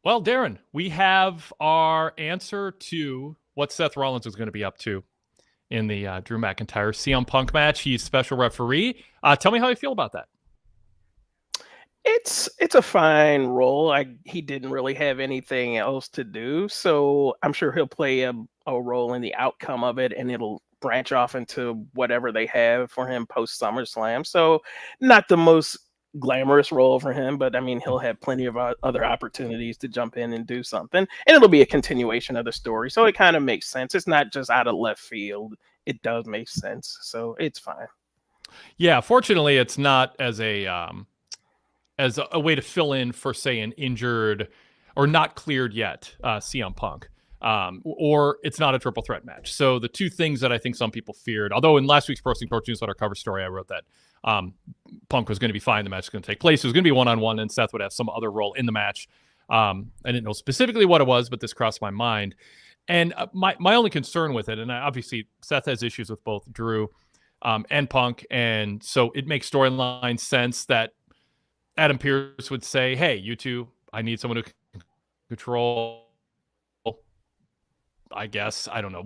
Well, Darrin, we have our answer to what Seth Rollins is going to be up to in the Drew McIntyre CM Punk match. He's special referee. Tell me how you feel about that. It's a fine role. He didn't really have anything else to do, so I'm sure he'll play a role in the outcome of it, and it'll branch off into whatever they have for him post SummerSlam. So, not the most glamorous role for him, but I mean, he'll have plenty of other opportunities to jump in and do something, and it'll be a continuation of the story. So it kind of makes sense. It's not just out of left field. It does make sense, so it's fine. Yeah, fortunately, it's not as a way to fill in for, say, an injured or not cleared yet CM Punk. Or it's not a triple threat match. So the two things that I think some people feared, although in last week's Pro Wrestling Torch newsletter cover story, I wrote that Punk was going to be fine. The match was going to take place. It was going to be one-on-one, and Seth would have some other role in the match. I didn't know specifically what it was, but this crossed my mind. And my only concern with it, and obviously Seth has issues with both Drew and Punk, and so it makes storyline sense that Adam Pearce would say, hey, you two, I need someone who can control, I guess. I don't know.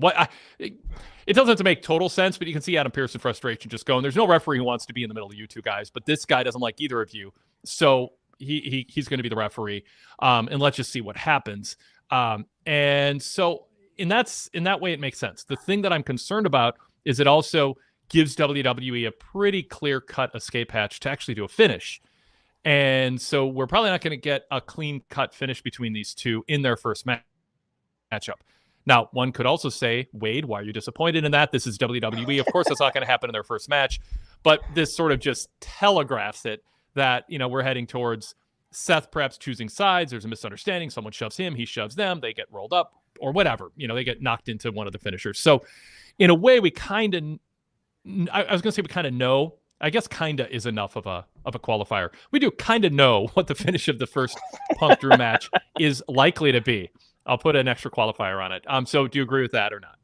It doesn't have to make total sense, but you can see Adam Pearce in frustration just going, there's no referee who wants to be in the middle of you two guys, but this guy doesn't like either of you. So he's going to be the referee. And let's just see what happens. And so in that way, it makes sense. The thing that I'm concerned about is it also gives WWE a pretty clear-cut escape hatch to actually do a finish. And so we're probably not going to get a clean-cut finish between these two in their first matchup. Now, one could also say, Wade, why are you disappointed in that? This is WWE. Of course, that's not going to happen in their first match. But this sort of just telegraphs it that, we're heading towards Seth perhaps choosing sides. There's a misunderstanding. Someone shoves him. He shoves them. They get rolled up or whatever. They get knocked into one of the finishers. So in a way, we kind of, I was going to say we kind of know. I guess kinda is enough of a qualifier. We do kind of know what the finish of the first Punk Drew match is likely to be. I'll put an extra qualifier on it. So do you agree with that or not?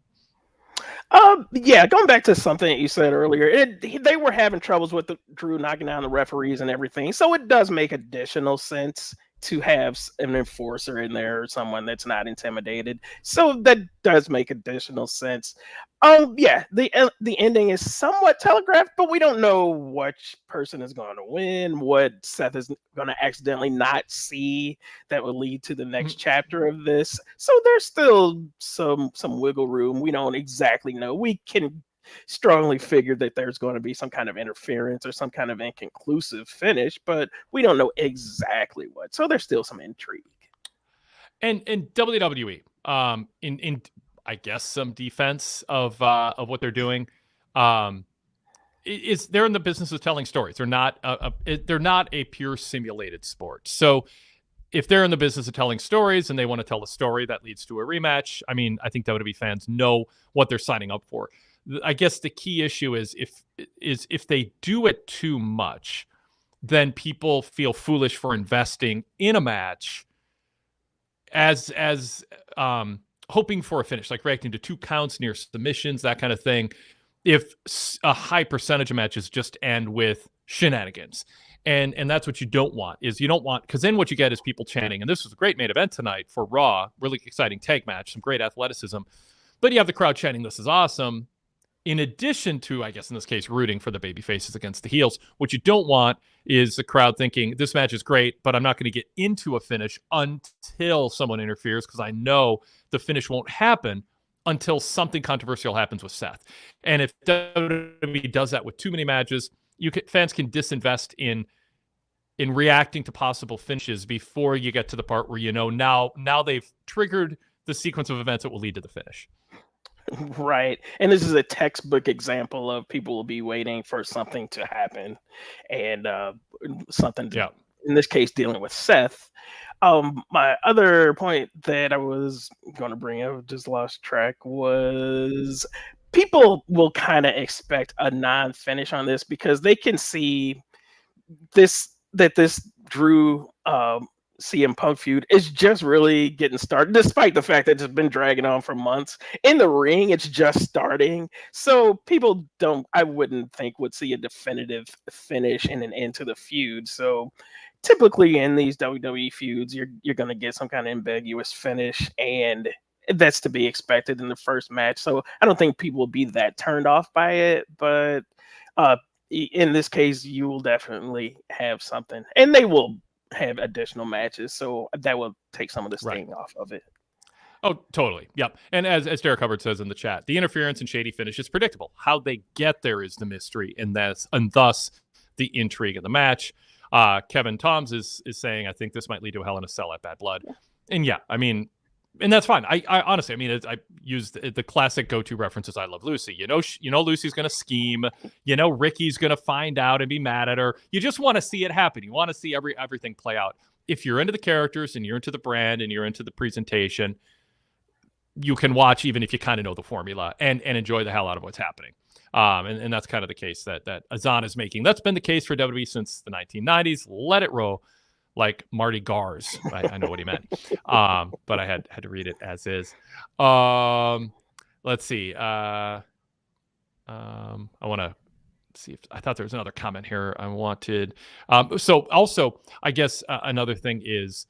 Yeah, going back to something that you said earlier, they were having troubles with Drew knocking down the referees and everything, so it does make additional sense to have an enforcer in there or someone that's not intimidated. So that does make additional sense. Yeah, the ending is somewhat telegraphed, but we don't know which person is going to win, what Seth is going to accidentally not see that will lead to the next chapter of this. So there's still some wiggle room. We don't exactly know. We can strongly figure that there's going to be some kind of interference or some kind of inconclusive finish, but we don't know exactly what. So there's still some intrigue. And WWE, in I guess some defense of what they're doing, is they're in the business of telling stories. They're not a pure simulated sport. So if they're in the business of telling stories and they want to tell a story that leads to a rematch, I mean, I think WWE fans know what they're signing up for. I guess the key issue is if they do it too much, then people feel foolish for investing in a match as hoping for a finish, like reacting to 2 counts near submissions, that kind of thing. If a high percentage of matches just end with shenanigans. And that's what you don't want, because then what you get is people chanting, and this was a great main event tonight for Raw, really exciting tag match, some great athleticism, but you have the crowd chanting, this is awesome, in addition to, I guess in this case, rooting for the baby faces against the heels. What you don't want is the crowd thinking, this match is great, but I'm not going to get into a finish until someone interferes, because I know the finish won't happen until something controversial happens with Seth. And if WWE does that with too many matches, fans can disinvest in reacting to possible finishes before you get to the part where now they've triggered the sequence of events that will lead to the finish. Right. And this is a textbook example of people will be waiting for something to happen and something to, in this case, dealing with Seth. My other point that I was going to bring up, just lost track, was people will kind of expect a non-finish on this because they can see this Drew CM Punk feud is just really getting started, despite the fact that it's been dragging on for months. In the ring, it's just starting. So people I wouldn't think would see a definitive finish and an end to the feud. So typically in these WWE feuds, you're going to get some kind of ambiguous finish, and that's to be expected in the first match. So I don't think people will be that turned off by it, but in this case, you will definitely have something, and they will have additional matches, so that will take some of the sting off of it. Oh, totally. Yep. And as Derek Hubbard says in the chat, the interference and shady finish is predictable. How they get there is the mystery, and thus the intrigue of the match. Kevin Toms is saying, I think this might lead to a Hell in a Cell at Bad Blood. And yeah, I mean, and that's fine. I honestly, I mean, I use the classic go-to references. I Love Lucy. You know, Lucy's going to scheme. You know, Ricky's going to find out and be mad at her. You just want to see it happen. You want to see everything play out. If you're into the characters and you're into the brand and you're into the presentation, you can watch even if you kind of know the formula and enjoy the hell out of what's happening. And that's kind of the case that Azan is making. That's been the case for WWE since the 1990s. Let it roll. Like Marty Gars. I know what he meant. But I had to read it as is. Let's see. I want to see if I thought there was another comment here I wanted. So also, I guess another thing is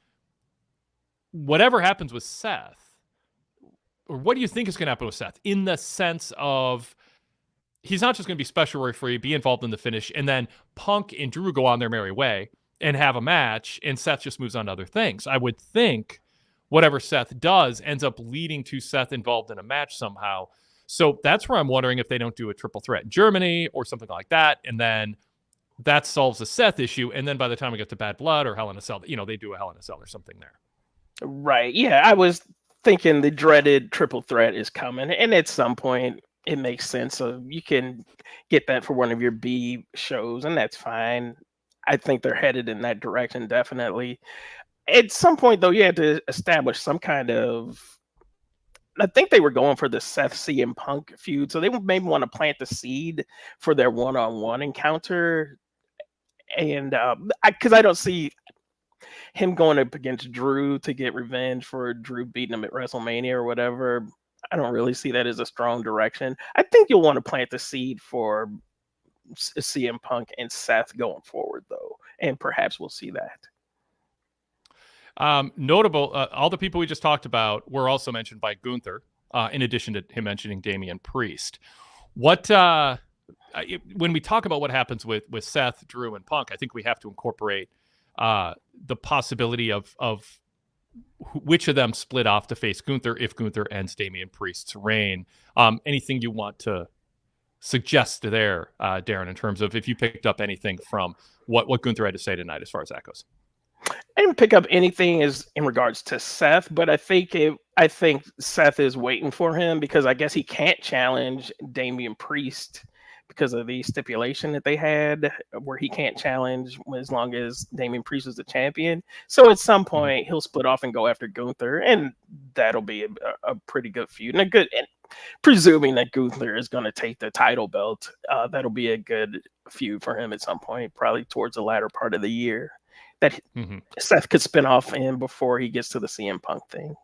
whatever happens with Seth, or what do you think is going to happen with Seth in the sense of he's not just going to be special referee, be involved in the finish, and then Punk and Drew go on their merry way and have a match, and Seth just moves on to other things. I would think whatever Seth does ends up leading to Seth involved in a match somehow. So that's where I'm wondering if they don't do a triple threat in Germany or something like that, and then that solves the Seth issue, and then by the time we get to Bad Blood or Hell in a Cell, they do a Hell in a Cell or something there. Right. Yeah, I was thinking the dreaded triple threat is coming, and at some point it makes sense. So you can get that for one of your B shows, and that's fine. I think they're headed in that direction, definitely. At some point, though, you had to establish some kind of. I think they were going for the Seth CM Punk feud, so they maybe want to plant the seed for their one-on-one encounter. And because I don't see him going up against Drew to get revenge for Drew beating him at WrestleMania or whatever. I don't really see that as a strong direction. I think you'll want to plant the seed for CM Punk and Seth going forward, though, and perhaps we'll see that. Notable, all the people we just talked about were also mentioned by Gunther, in addition to him mentioning Damian Priest. What when we talk about what happens with Seth, Drew, and Punk, I think we have to incorporate the possibility of which of them split off to face Gunther if Gunther ends Damian Priest's reign. Anything you want to suggest there, Darren, in terms of if you picked up anything from what Gunther had to say tonight as far as that goes? I didn't pick up anything as in regards to Seth, but I think Seth is waiting for him because I guess he can't challenge Damian Priest because of the stipulation that they had where he can't challenge as long as Damian Priest is the champion. So at some point he'll split off and go after Gunther, and that'll be a pretty good feud and presuming that Gunther is going to take the title belt, that'll be a good feud for him at some point, probably towards the latter part of the year. That Seth could spin off in before he gets to the CM Punk thing.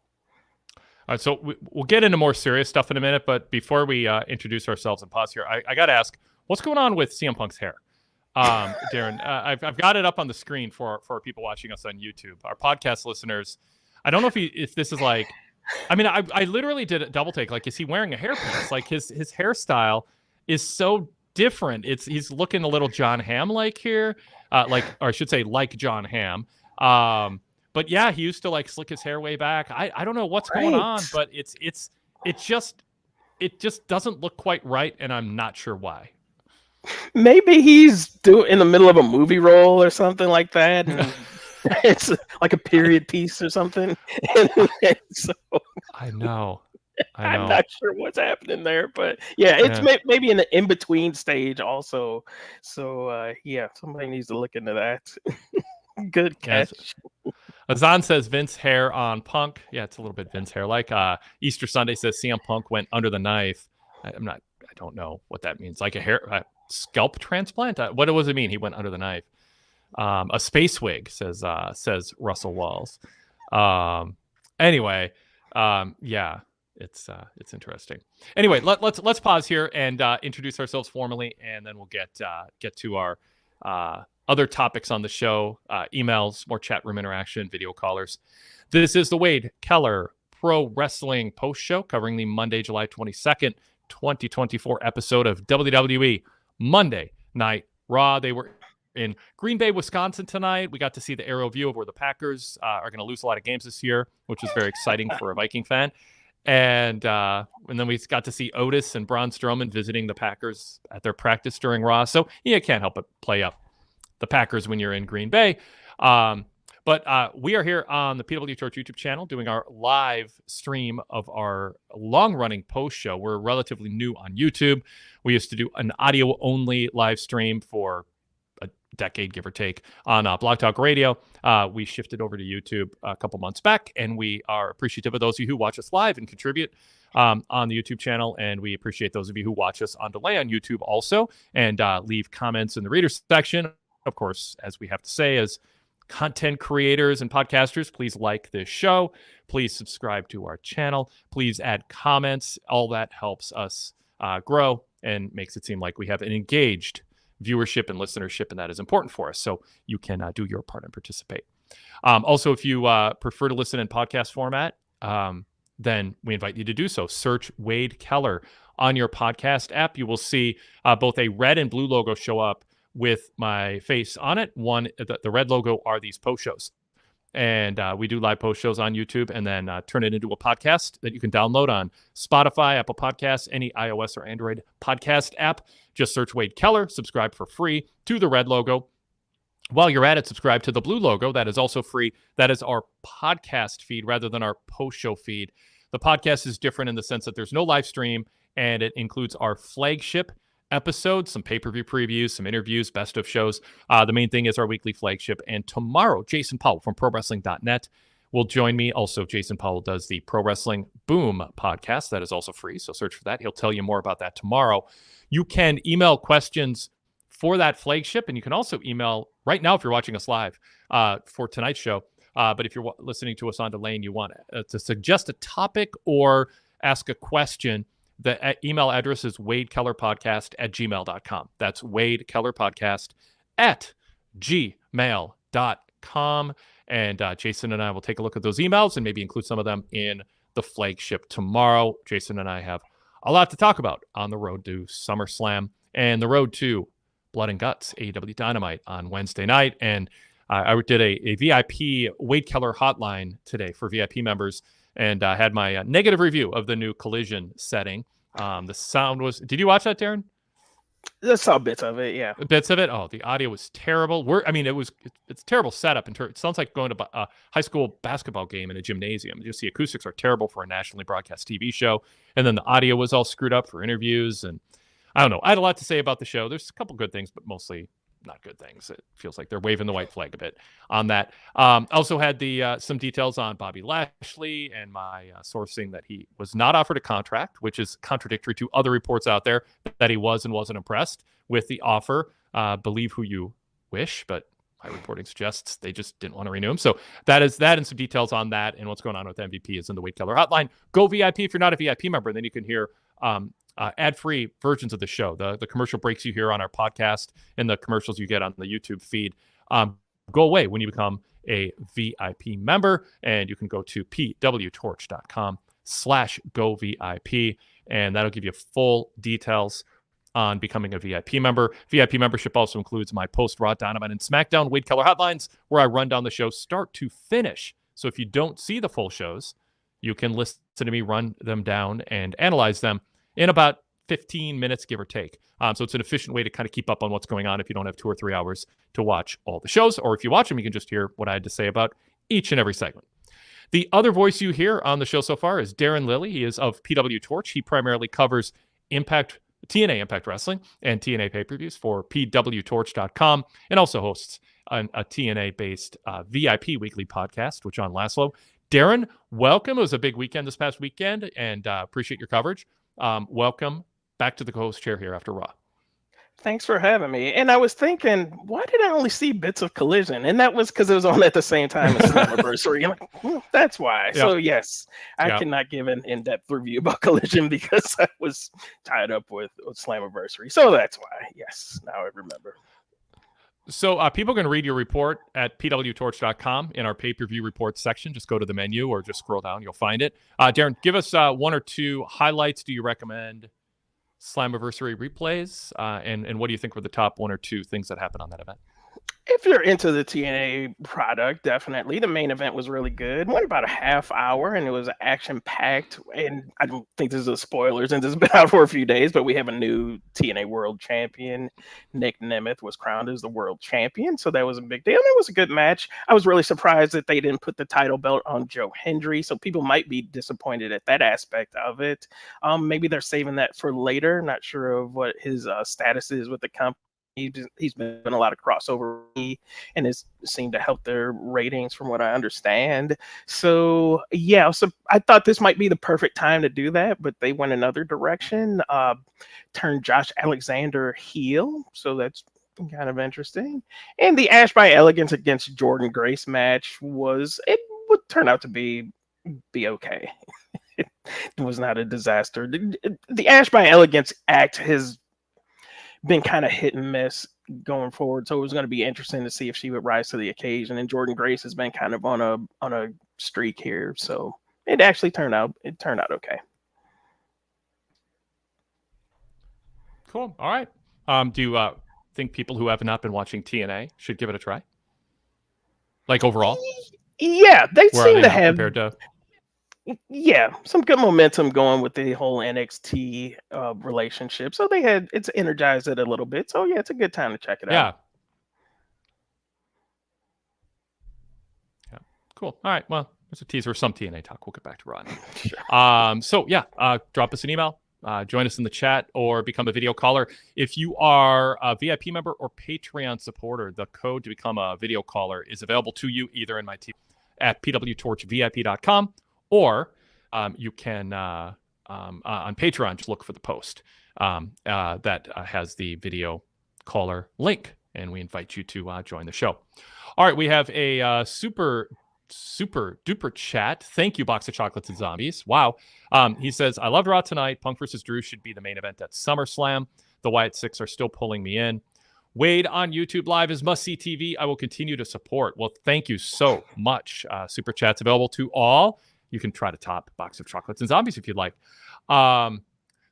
All right, so we'll get into more serious stuff in a minute, but before we introduce ourselves and pause here, I got to ask, what's going on with CM Punk's hair? Darren, I've got it up on the screen for people watching us on YouTube. Our podcast listeners, I don't know if this is like, I mean, I literally did a double take. Like, is he wearing a hairpiece? Like his hairstyle is so different. He's looking a little John Hamm-like here. Or I should say like John Hamm. But yeah, he used to like slick his hair way back. I don't know what's going on, but it just doesn't look quite right, and I'm not sure why. Maybe he's in the middle of a movie role or something like that. And it's like a period piece or something. So, I know. I'm not sure what's happening there, but yeah, it's maybe in the in-between stage also. So yeah, somebody needs to look into that. Good catch. Yes. Azan says Vince hair on Punk. Yeah, it's a little bit Vince hair. Like Easter Sunday says CM Punk went under the knife. I don't know what that means. Like a scalp transplant? What does it mean? He went under the knife. A space wig says Russell Walls. Anyway, yeah. It's interesting. Anyway, let's pause here and introduce ourselves formally, and then we'll get to our other topics on the show, emails, more chat room interaction, video callers. This is the Wade Keller Pro Wrestling Post Show covering the Monday, July 22nd, 2024 episode of WWE Monday Night Raw. They were in Green Bay, Wisconsin tonight. We got to see the aerial view of where the Packers are going to lose a lot of games this year, which is very exciting for a Viking fan. And then we got to see Otis and Braun Strowman visiting the Packers at their practice during Raw. So you can't help but play up the Packers when you're in Green Bay. But we are here on the PWTorch YouTube channel doing our live stream of our long-running post show. We're relatively new on YouTube. We used to do an audio-only live stream for a decade, give or take, on Blog Talk Radio. We shifted over to YouTube a couple months back, and we are appreciative of those of you who watch us live and contribute on the YouTube channel, and we appreciate those of you who watch us on delay on YouTube also, and leave comments in the reader section. Of course, as we have to say, as content creators and podcasters, please like this show. Please subscribe to our channel. Please add comments. All that helps us grow and makes it seem like we have an engaged viewership and listenership, and that is important for us. So you can do your part and participate. Also, if you prefer to listen in podcast format, then we invite you to do so. Search Wade Keller on your podcast app. You will see both a red and blue logo show up with my face on it. One, the red logo are these post shows. And we do live post shows on YouTube and then turn it into a podcast that you can download on Spotify, Apple Podcasts, any iOS or Android podcast app. Just search Wade Keller, subscribe for free to the red logo. While you're at it, subscribe to the blue logo. That is also free. That is our podcast feed rather than our post show feed. The podcast is different in the sense that there's no live stream, and it includes our flagship episodes, some pay-per-view previews, some interviews, best of shows. The main thing is our weekly flagship. And tomorrow, Jason Powell from ProWrestling.net will join me. Also, Jason Powell does the Pro Wrestling Boom podcast. That is also free, so search for that. He'll tell you more about that tomorrow. You can email questions for that flagship, and you can also email right now if you're watching us live for tonight's show. But if you're listening to us on delay and you want to suggest a topic or ask a question, the email address is wadekellerpodcast@gmail.com. That's wadekellerpodcast@gmail.com. And Jason and I will take a look at those emails and maybe include some of them in the flagship tomorrow. Jason and I have a lot to talk about on the road to SummerSlam and the road to Blood and Guts, AEW Dynamite on Wednesday night. And I did a VIP Wade Keller hotline today for VIP members, and had my negative review of the new Collision setting. The sound was... Did you watch that, Darrin? I saw bits of it, yeah. Bits of it? Oh, the audio was terrible. It's a terrible setup. It sounds like going to a high school basketball game in a gymnasium. Just the acoustics are terrible for a nationally broadcast TV show. And then the audio was all screwed up for interviews. And I don't know. I had a lot to say about the show. There's a couple good things, but mostly not good things. It feels like they're waving the white flag a bit on that. Also had some details on Bobby Lashley and my sourcing that he was not offered a contract, which is contradictory to other reports out there that he was and wasn't impressed with the offer. Believe who you wish, but my reporting suggests they just didn't want to renew him. So that is that, and some details on that and what's going on with MVP is in the Wade Keller hotline. Go VIP if you're not a VIP member, then you can hear ad-free versions of the show, the commercial breaks you hear on our podcast and the commercials you get on the YouTube feed go away when you become a VIP member. And you can go to pwtorch.com/govip, and that'll give you full details on becoming a VIP member. VIP membership also includes my post-Raw, Dynamite, and SmackDown Wade Keller hotlines, where I run down the show start to finish. So if you don't see the full shows, you can listen to me run them down and analyze them in about 15 minutes, give or take. So it's an efficient way to kind of keep up on what's going on if you don't have 2 or 3 hours to watch all the shows. Or if you watch them, you can just hear what I had to say about each and every segment. The other voice you hear on the show so far is Darrin Lilly. He is of PWTorch. He primarily covers TNA Impact Wrestling and TNA pay-per-views for PWTorch.com, and also hosts a TNA-based VIP weekly podcast, which on Laszlo. Darrin, welcome. It was a big weekend this past weekend, and appreciate your coverage. Welcome back to the co-host chair here after Raw. Thanks for having me. And I was thinking, why did I only see bits of Collision? And that was because it was on at the same time as Slammiversary. I'm like, that's why. Yep. So yes, I cannot give an in-depth review about Collision because I was tied up with Slammiversary. So that's why. Yes, now I remember. So people can read your report at PWTorch.com in our pay-per-view reports section. Just go to the menu or just scroll down. You'll find it. Darrin, give us one or two highlights. Do you recommend Slammiversary replays? And what do you think were the top one or two things that happened on that event? If you're into the TNA product, definitely. The main event was really good. Went about a half hour and it was action packed. And I don't think this is a spoiler since it's been out for a few days, but we have a new TNA world champion. Nick Nemeth was crowned as the world champion. So that was a big deal. And it was a good match. I was really surprised that they didn't put the title belt on Joe Hendry. So people might be disappointed at that aspect of it. Maybe they're saving that for later. Not sure of what his status is with the company. He's been a lot of crossover and has seemed to help their ratings from what I understand. So yeah, so I thought this might be the perfect time to do that, but they went another direction, turned Josh Alexander heel. So that's kind of interesting. And the Ash by Elegance against Jordan Grace match would turn out to be okay. It was not a disaster. The Ash by Elegance act has been kind of hit and miss going forward, so it was going to be interesting to see if she would rise to the occasion. And Jordan Grace has been kind of on a streak here, so it actually turned out okay. Cool. All right. Do you think people who have not been watching TNA should give it a try? Like overall? Yeah, they seem to have compared to. Yeah, some good momentum going with the whole NXT relationship. So it's energized it a little bit. So yeah, it's a good time to check it out. Yeah. Cool. All right. Well, there's a teaser of some TNA talk. We'll get back to Raw. Sure. So yeah, drop us an email, join us in the chat, or become a video caller. If you are a VIP member or Patreon supporter, the code to become a video caller is available to you either in my team at PWTorchVIP.com. Or you can, on Patreon, just look for the post that has the video caller link, and we invite you to join the show. All right, we have a super duper chat. Thank you, Box of Chocolates and Zombies. Wow. He says, I loved Raw tonight. Punk versus Drew should be the main event at SummerSlam. The Wyatt Six are still pulling me in. Wade on YouTube Live is must-see TV. I will continue to support. Well, thank you so much. Super chat's available to all. You can try to top Box of Chocolates and Zombies if you'd like.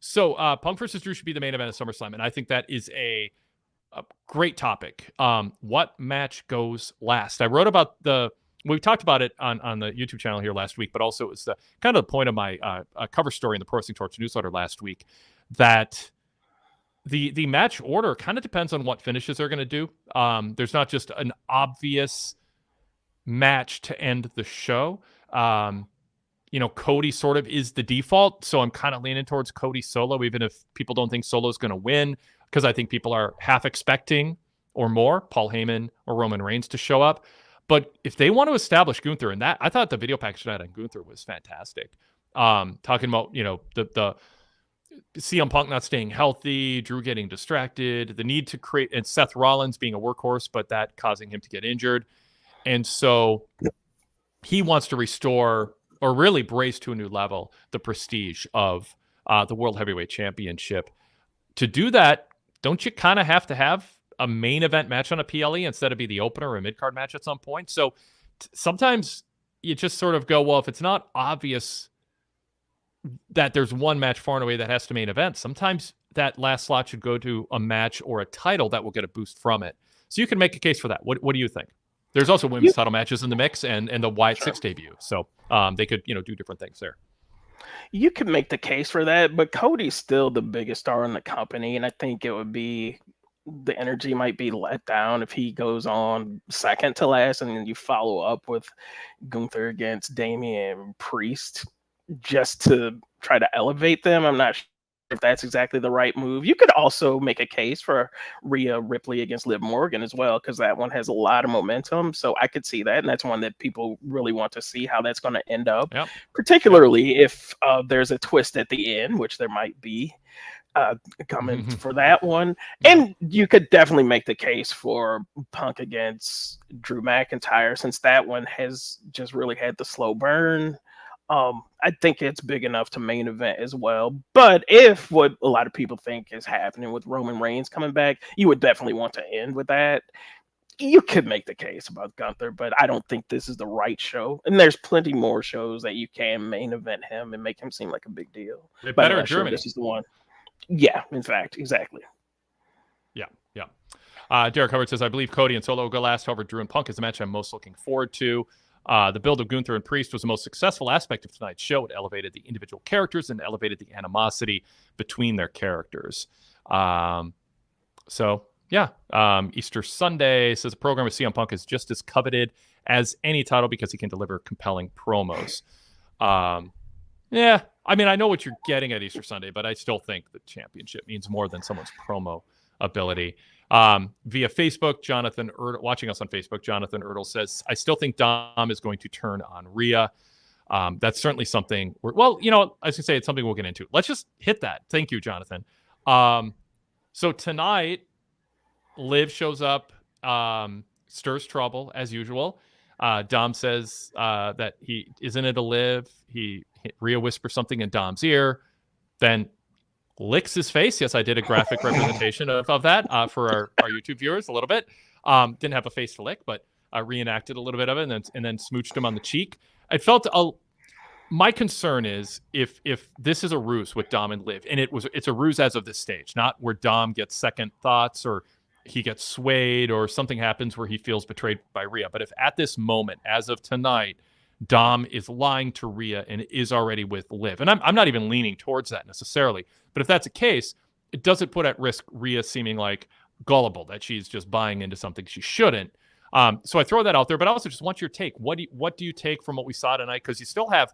So Punk versus Drew should be the main event of SummerSlam, and I think that is a great topic. What match goes last? I wrote about we talked about it on the YouTube channel here last week, but also it was the kind of the point of my cover story in the Pro Wrestling Torch newsletter last week, that the match order kind of depends on what finishes they're going to do. There's not just an obvious match to end the show. Cody sort of is the default, so I'm kind of leaning towards Cody Solo, even if people don't think Solo's going to win, because I think people are half expecting or more Paul Heyman or Roman Reigns to show up. But if they want to establish Gunther, and that I thought the video package tonight on Gunther was fantastic. Talking about the CM Punk not staying healthy, Drew getting distracted, the need to create, and Seth Rollins being a workhorse, but that causing him to get injured, and so he wants to restore, or really brace to a new level, the prestige of the World Heavyweight Championship. To do that, don't you kind of have to have a main event match on a PLE instead of be the opener or a mid-card match at some point? So sometimes you just sort of go, well, if it's not obvious that there's one match far and away that has to main event, sometimes that last slot should go to a match or a title that will get a boost from it. So you can make a case for that. What do you think? There's also women's title matches in the mix and the Wyatt Six debut. So they could, do different things there. You could make the case for that, but Cody's still the biggest star in the company. And I think the energy might be let down if he goes on second to last and then you follow up with Gunther against Damian Priest just to try to elevate them. I'm not sure if that's exactly the right move. You could also make a case for Rhea Ripley against Liv Morgan as well, because that one has a lot of momentum. So I could see that, and that's one that people really want to see how that's going to end up, particularly if there's a twist at the end, which there might be coming for that one. And you could definitely make the case for Punk against Drew McIntyre, since that one has just really had the slow burn. I think it's big enough to main event as well. But if what a lot of people think is happening with Roman Reigns coming back, you would definitely want to end with that. You could make the case about Gunther, but I don't think this is the right show. And there's plenty more shows that you can main event him and make him seem like a big deal. They But I'm better in not sure Germany. this is the one. Yeah, in fact, exactly. Yeah. Derek Hubbard says, I believe Cody and Solo will go last. However, Drew and Punk is the match I'm most looking forward to. The build of Gunther and Priest was the most successful aspect of tonight's show. It elevated the individual characters and elevated the animosity between their characters. Easter Sunday says the program with CM Punk is just as coveted as any title because he can deliver compelling promos. I mean, I know what you're getting at Easter Sunday, but I still think the championship means more than someone's promo ability. Via Facebook, Jonathan Erdl, watching us on Facebook, Jonathan Erdl says, I still think Dom is going to turn on Rhea. That's certainly something I was going to say it's something we'll get into. Let's just hit that. Thank you, Jonathan. So tonight, Liv shows up, stirs trouble as usual. Dom says that he isn't it a Liv. Rhea whispers something in Dom's ear, then licks his face. Yes, I did a graphic representation of that for our YouTube viewers a little bit. Didn't have a face to lick, but reenacted a little bit of it and then smooched him on the cheek. I felt my concern is if this is a ruse with Dom and Liv, and it's a ruse as of this stage, not where Dom gets second thoughts or he gets swayed or something happens where he feels betrayed by Rhea. But if at this moment, as of tonight, Dom is lying to Rhea and is already with Liv, and I'm not even leaning towards that necessarily, but if that's the case, it doesn't put at risk Rhea seeming like gullible, that she's just buying into something she shouldn't. So I throw that out there, but I also just want your take. What do you take from what we saw tonight? Because you still have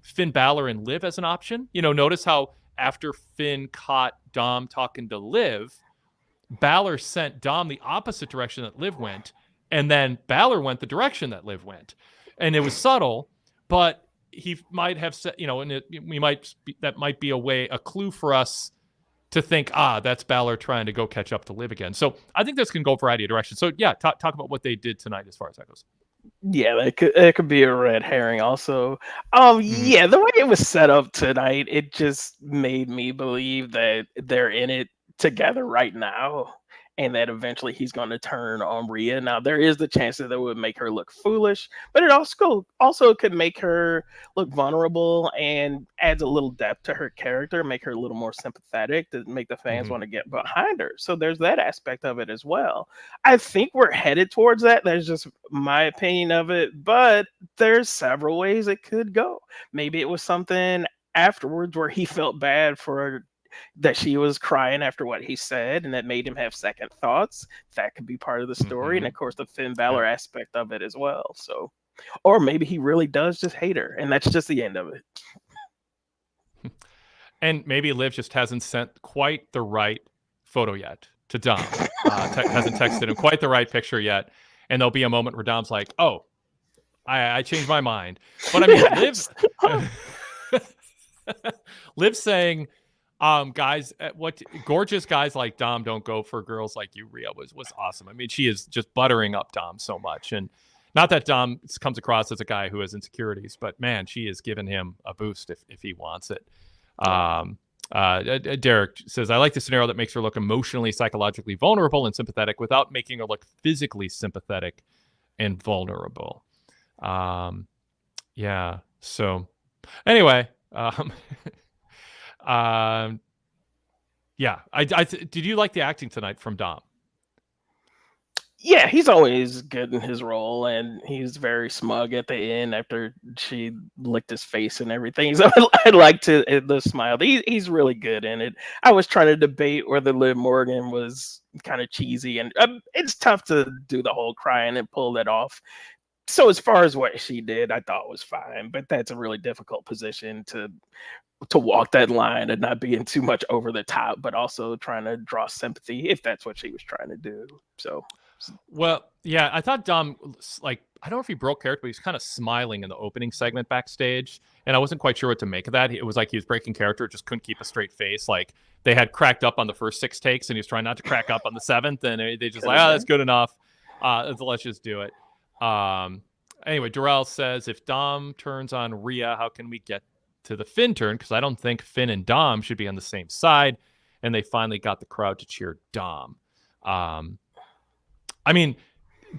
Finn Balor and Liv as an option. Notice how after Finn caught Dom talking to Liv, Balor sent Dom the opposite direction that Liv went, and then Balor went the direction that Liv went. And it was subtle, but he might have said, that might be a clue for us to think, that's Balor trying to go catch up to Liv again. So I think this can go a variety of directions. So yeah, talk about what they did tonight as far as that goes. Yeah, it could be a red herring also. Yeah, the way it was set up tonight, it just made me believe that they're in it together right now, and that eventually he's going to turn on Rhea. Now, there is the chance that would make her look foolish, but it also could make her look vulnerable and adds a little depth to her character, make her a little more sympathetic, to make the fans want to get behind her. So there's that aspect of it as well. I think we're headed towards that. That's just my opinion of it, but there's several ways it could go. Maybe it was something afterwards where he felt bad for that she was crying after what he said, and that made him have second thoughts. That could be part of the story, and of course the Finn Balor aspect of it as well. So, or maybe he really does just hate her, and that's just the end of it. And maybe Liv just hasn't sent quite the right photo yet to Dom. Hasn't texted him quite the right picture yet, and there'll be a moment where Dom's like, "Oh, I changed my mind." But I mean, Liv saying, guys, what gorgeous guys like Dom don't go for girls like you, Rhea, was awesome. I mean, she is just buttering up Dom so much. And not that Dom comes across as a guy who has insecurities, but man, she is giving him a boost if he wants it. Derek says, I like the scenario that makes her look emotionally, psychologically vulnerable and sympathetic without making her look physically sympathetic and vulnerable. Yeah. So anyway, did you like the acting tonight from Dom? Yeah, he's always good in his role, and he's very smug at the end after she licked his face and everything. So I liked the smile. He's really good in it. I was trying to debate whether Liv Morgan was kind of cheesy, and it's tough to do the whole crying and pull that off. So as far as what she did, I thought was fine, but that's a really difficult position to walk that line and not being too much over the top, but also trying to draw sympathy if that's what she was trying to do. So, well, yeah, I thought Dom, I don't know if he broke character, but he's kind of smiling in the opening segment backstage, and I wasn't quite sure what to make of that. It was like he was breaking character, just couldn't keep a straight face. Like they had cracked up on the first 6 takes, and he was trying not to crack up on the 7th, and they just that's good enough. Let's just do it. Anyway, Darrell says, if Dom turns on Rhea, how can we get to the Finn turn? Because I don't think Finn and Dom should be on the same side. And they finally got the crowd to cheer Dom. I mean,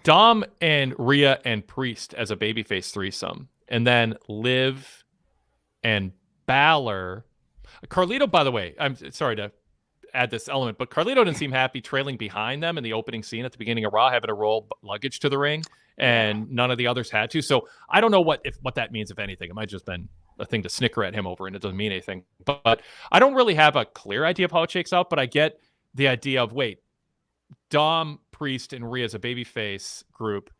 Dom and Rhea and Priest as a babyface threesome, and then Liv and Balor. Carlito, by the way, I'm sorry to add this element, but Carlito didn't seem happy trailing behind them in the opening scene at the beginning of Raw, having to roll luggage to the ring, and none of the others had to. So I don't know what that means, if anything. It might just been a thing to snicker at him over, and it doesn't mean anything. But I don't really have a clear idea of how it shakes out, but I get the idea of, wait, Dom, Priest, and Rhea as a babyface group,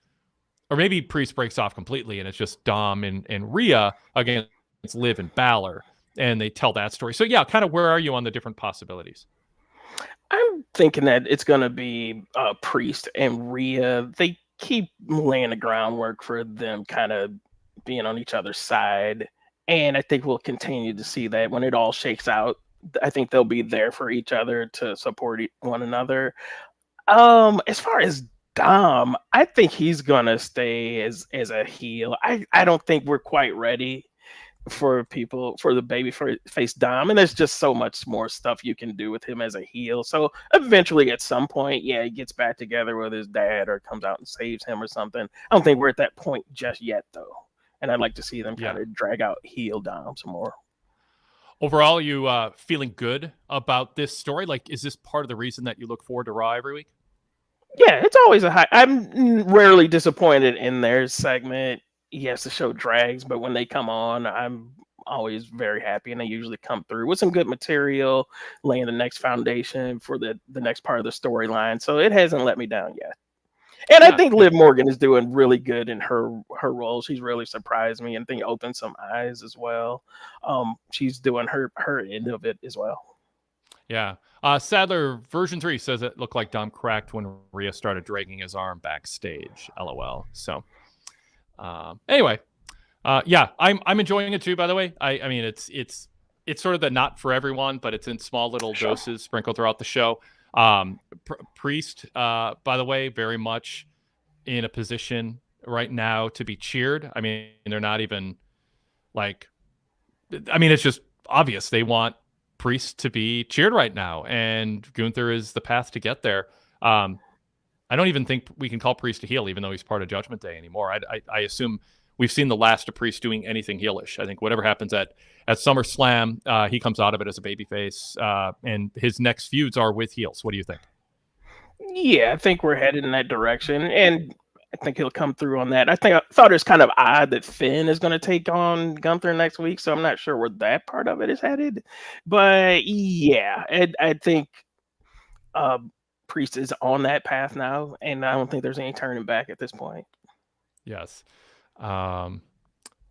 or maybe Priest breaks off completely and it's just Dom and Rhea against Liv and Balor, and they tell that story. So yeah, kind of where are you on the different possibilities? I'm thinking that it's going to be Priest and Rhea. They keep laying the groundwork for them kind of being on each other's side. And I think we'll continue to see that when it all shakes out. I think they'll be there for each other to support one another. As far as Dom, I think he's gonna stay as a heel. I don't think we're quite ready for the baby face Dom, and there's just so much more stuff you can do with him as a heel. So eventually, at some point, he gets back together with his dad or comes out and saves him or something. I don't think we're at that point just yet, though. And I'd like to see them kind of drag out heel Dom some more. Overall, you feeling good about this story? Like, is this part of the reason that you look forward to Raw every week? Yeah, it's always a high. I'm rarely disappointed in their segment. Yes, the show drags, but when they come on, I'm always very happy, and they usually come through with some good material, laying the next foundation for the next part of the storyline. So it hasn't let me down yet. And I think Liv Morgan is doing really good in her role. She's really surprised me, and I think opened some eyes as well. She's doing her end of it as well. Yeah. Sadler version 3 says it looked like Dom cracked when Rhea started dragging his arm backstage. LOL. So anyway, I'm enjoying it too, by the way. I mean, it's sort of the not for everyone, but it's in small little doses sprinkled throughout the show. Priest, by the way, very much in a position right now to be cheered. I mean, they're not even like, I mean, it's just obvious they want Priest to be cheered right now, and Gunther is the path to get there. I don't even think we can call Priest a heel, even though he's part of Judgment Day anymore. I assume we've seen the last of Priest doing anything heelish. I think whatever happens at SummerSlam, he comes out of it as a babyface, and his next feuds are with heels. What do you think? Yeah, I think we're headed in that direction, and I think he'll come through on that. I thought it was kind of odd that Finn is going to take on Gunther next week, so I'm not sure where that part of it is headed. But yeah, I think Priest is on that path now, and I don't think there's any turning back at this point. Yes. By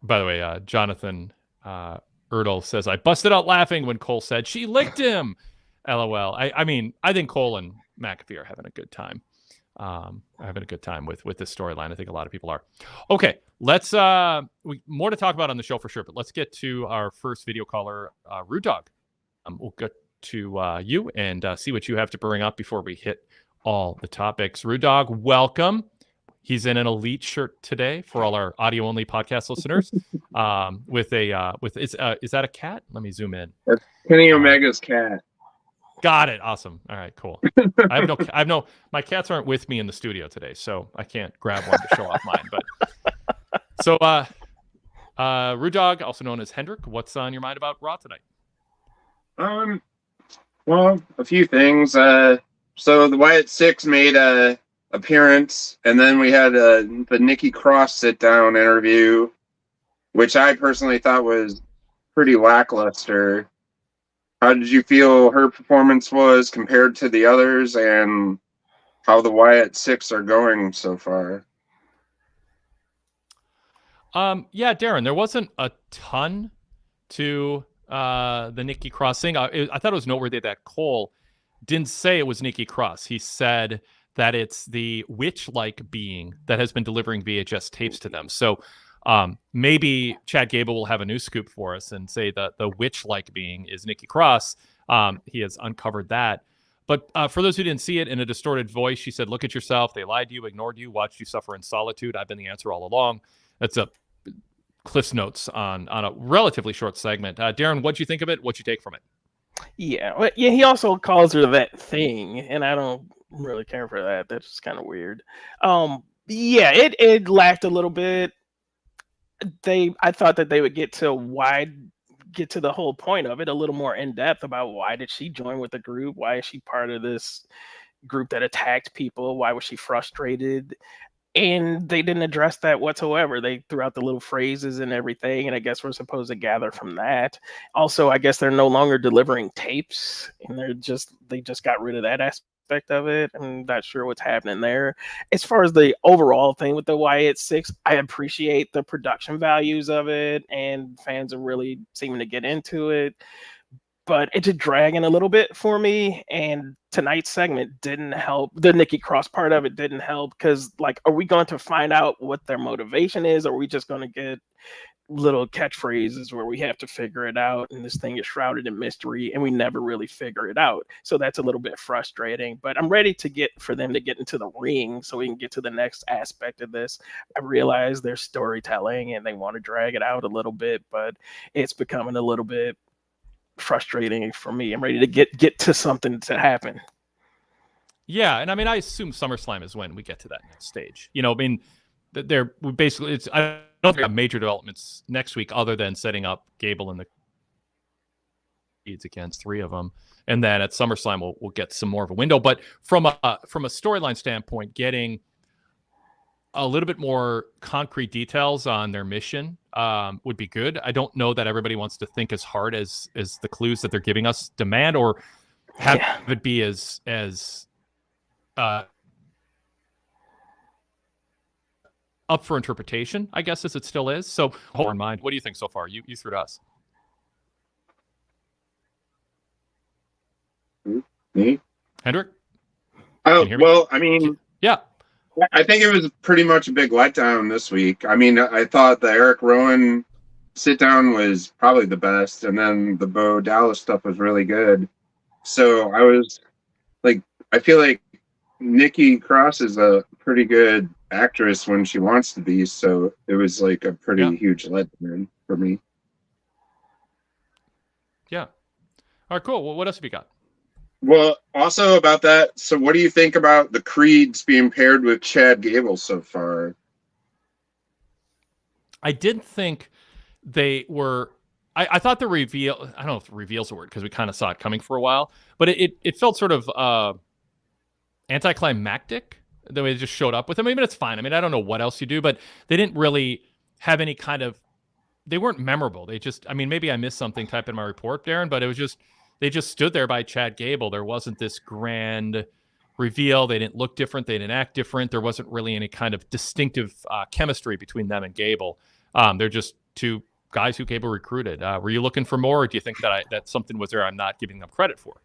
the way, Jonathan Ertl says, I busted out laughing when Cole said she licked him. LOL. I mean, I think Cole and McAfee are having a good time. With this storyline. I think a lot of people are. Okay, let's more to talk about on the show for sure, but let's get to our first video caller, Rude Dog. We'll get to you and see what you have to bring up before we hit all the topics. Rude Dog, welcome. He's in an Elite shirt today for all our audio only podcast listeners. Is that a cat? Let me zoom in. That's Kenny Omega's cat. Got it. Awesome. All right, cool. My cats aren't with me in the studio today, so I can't grab one to show off mine. But so, Rude Dog, also known as Hendrick, what's on your mind about Raw tonight? Well, a few things. So the Wyatt Six made a appearance, and then we had the Nikki Cross sit down interview, which I personally thought was pretty lackluster. How did you feel her performance was compared to the others, and how the Wyatt Six are going so far? Yeah, Darrin, there wasn't a ton to the Nikki Cross thing. I thought it was noteworthy that Cole didn't say it was Nikki Cross. He said that it's the witch-like being that has been delivering VHS tapes to them. So maybe Chad Gable will have a new scoop for us and say that the witch-like being is Nikki Cross. He has uncovered that. But for those who didn't see it, in a distorted voice, she said, look at yourself. They lied to you, ignored you, watched you suffer in solitude. I've been the answer all along. That's a Cliff's Notes on a relatively short segment. Darrin, what'd you think of it? What'd you take from it? Yeah, he also calls her that thing, and I don't really care for that. That's just kind of weird. Yeah, it lacked a little bit. I thought that they would get to the whole point of it a little more in depth about why did she join with the group? Why is she part of this group that attacked people? Why was she frustrated? And they didn't address that whatsoever. They threw out the little phrases and everything, and I guess we're supposed to gather from that. Also, I guess they're no longer delivering tapes, and they just got rid of that aspect of it. I'm not sure what's happening there. As far as the overall thing with the Wyatt Six, I appreciate the production values of it, and fans are really seeming to get into it. But it's dragging a little bit for me, and tonight's segment didn't help. The Nikki Cross part of it didn't help because, like, are we going to find out what their motivation is, or are we just going to get little catchphrases where we have to figure it out, and this thing is shrouded in mystery, and we never really figure it out? So that's a little bit frustrating. But I'm ready for them to get into the ring so we can get to the next aspect of this. I realize they're storytelling and they want to drag it out a little bit, but it's becoming a little bit frustrating for me. I'm ready to get to something to happen. Yeah, and I mean, I assume SummerSlam is when we get to that next stage. I mean, I don't think we have major developments next week other than setting up Gable and the Eads against 3 of them, and then at SummerSlam we'll get some more of a window. But from a storyline standpoint, getting a little bit more concrete details on their mission would be good. I don't know that everybody wants to think as hard as the clues that they're giving us demand, or have it be as up for interpretation, I guess, as it still is. So hold in mind, what do you think so far? You threw to us. Me? Hendrick? Oh, well, I mean, yeah. I think it was pretty much a big letdown this week. I mean, I thought the Eric Rowan sit down was probably the best, and then the Bo Dallas stuff was really good. So I was like, I feel like Nikki Cross is a pretty good actress when she wants to be. So it was like a pretty huge letdown for me. Yeah. All right, cool. Well, what else have you got? Well, also about that, so what do you think about the Creeds being paired with Chad Gable so far? I did think they were... I thought the reveal... I don't know if reveal's a word, because we kind of saw it coming for a while, but it felt sort of anticlimactic, the way they just showed up with him. I mean, it's fine. I mean, I don't know what else you do, but they didn't really have any kind of... They weren't memorable. They just... I mean, maybe I missed something type in my report, Darren, but it was just... They just stood there by Chad Gable. There wasn't this grand reveal. They didn't look different. They didn't act different. There wasn't really any kind of distinctive chemistry between them and Gable. They're just 2 guys who Gable recruited. Were you looking for more, or do you think that something was there I'm not giving them credit for?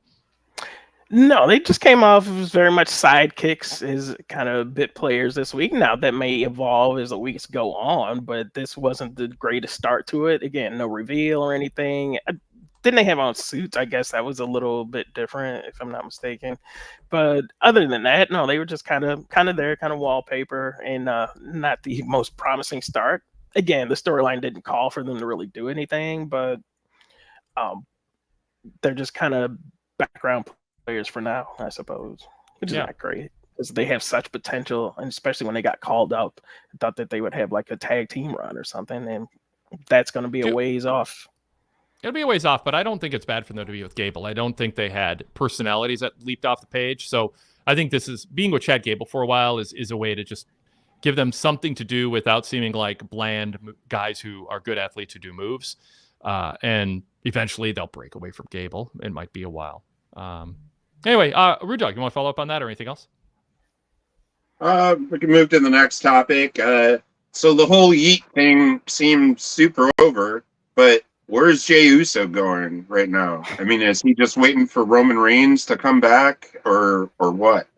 No, they just came off as very much sidekicks as kind of bit players this week. Now, that may evolve as the weeks go on, but this wasn't the greatest start to it. Again, no reveal or anything. Didn't they have on suits? I guess that was a little bit different, if I'm not mistaken. But other than that, no, they were just kind of there, kind of wallpaper, and not the most promising start. Again, the storyline didn't call for them to really do anything, but they're just kind of background players for now, I suppose, which is not great because they have such potential, and especially when they got called up, I thought that they would have like a tag team run or something, and that's going to be a ways off. It'll be a ways off, but I don't think it's bad for them to be with Gable. I don't think they had personalities that leaped off the page. So I think this is being with Chad Gable for a while is a way to just give them something to do without seeming like bland guys who are good athletes who do moves. And eventually they'll break away from Gable. It might be a while. Anyway, Rude Dog, you want to follow up on that or anything else? We can move to the next topic. So the whole Yeet thing seemed super over, but where's Jey Uso going right now? I mean, is he just waiting for Roman Reigns to come back, or what?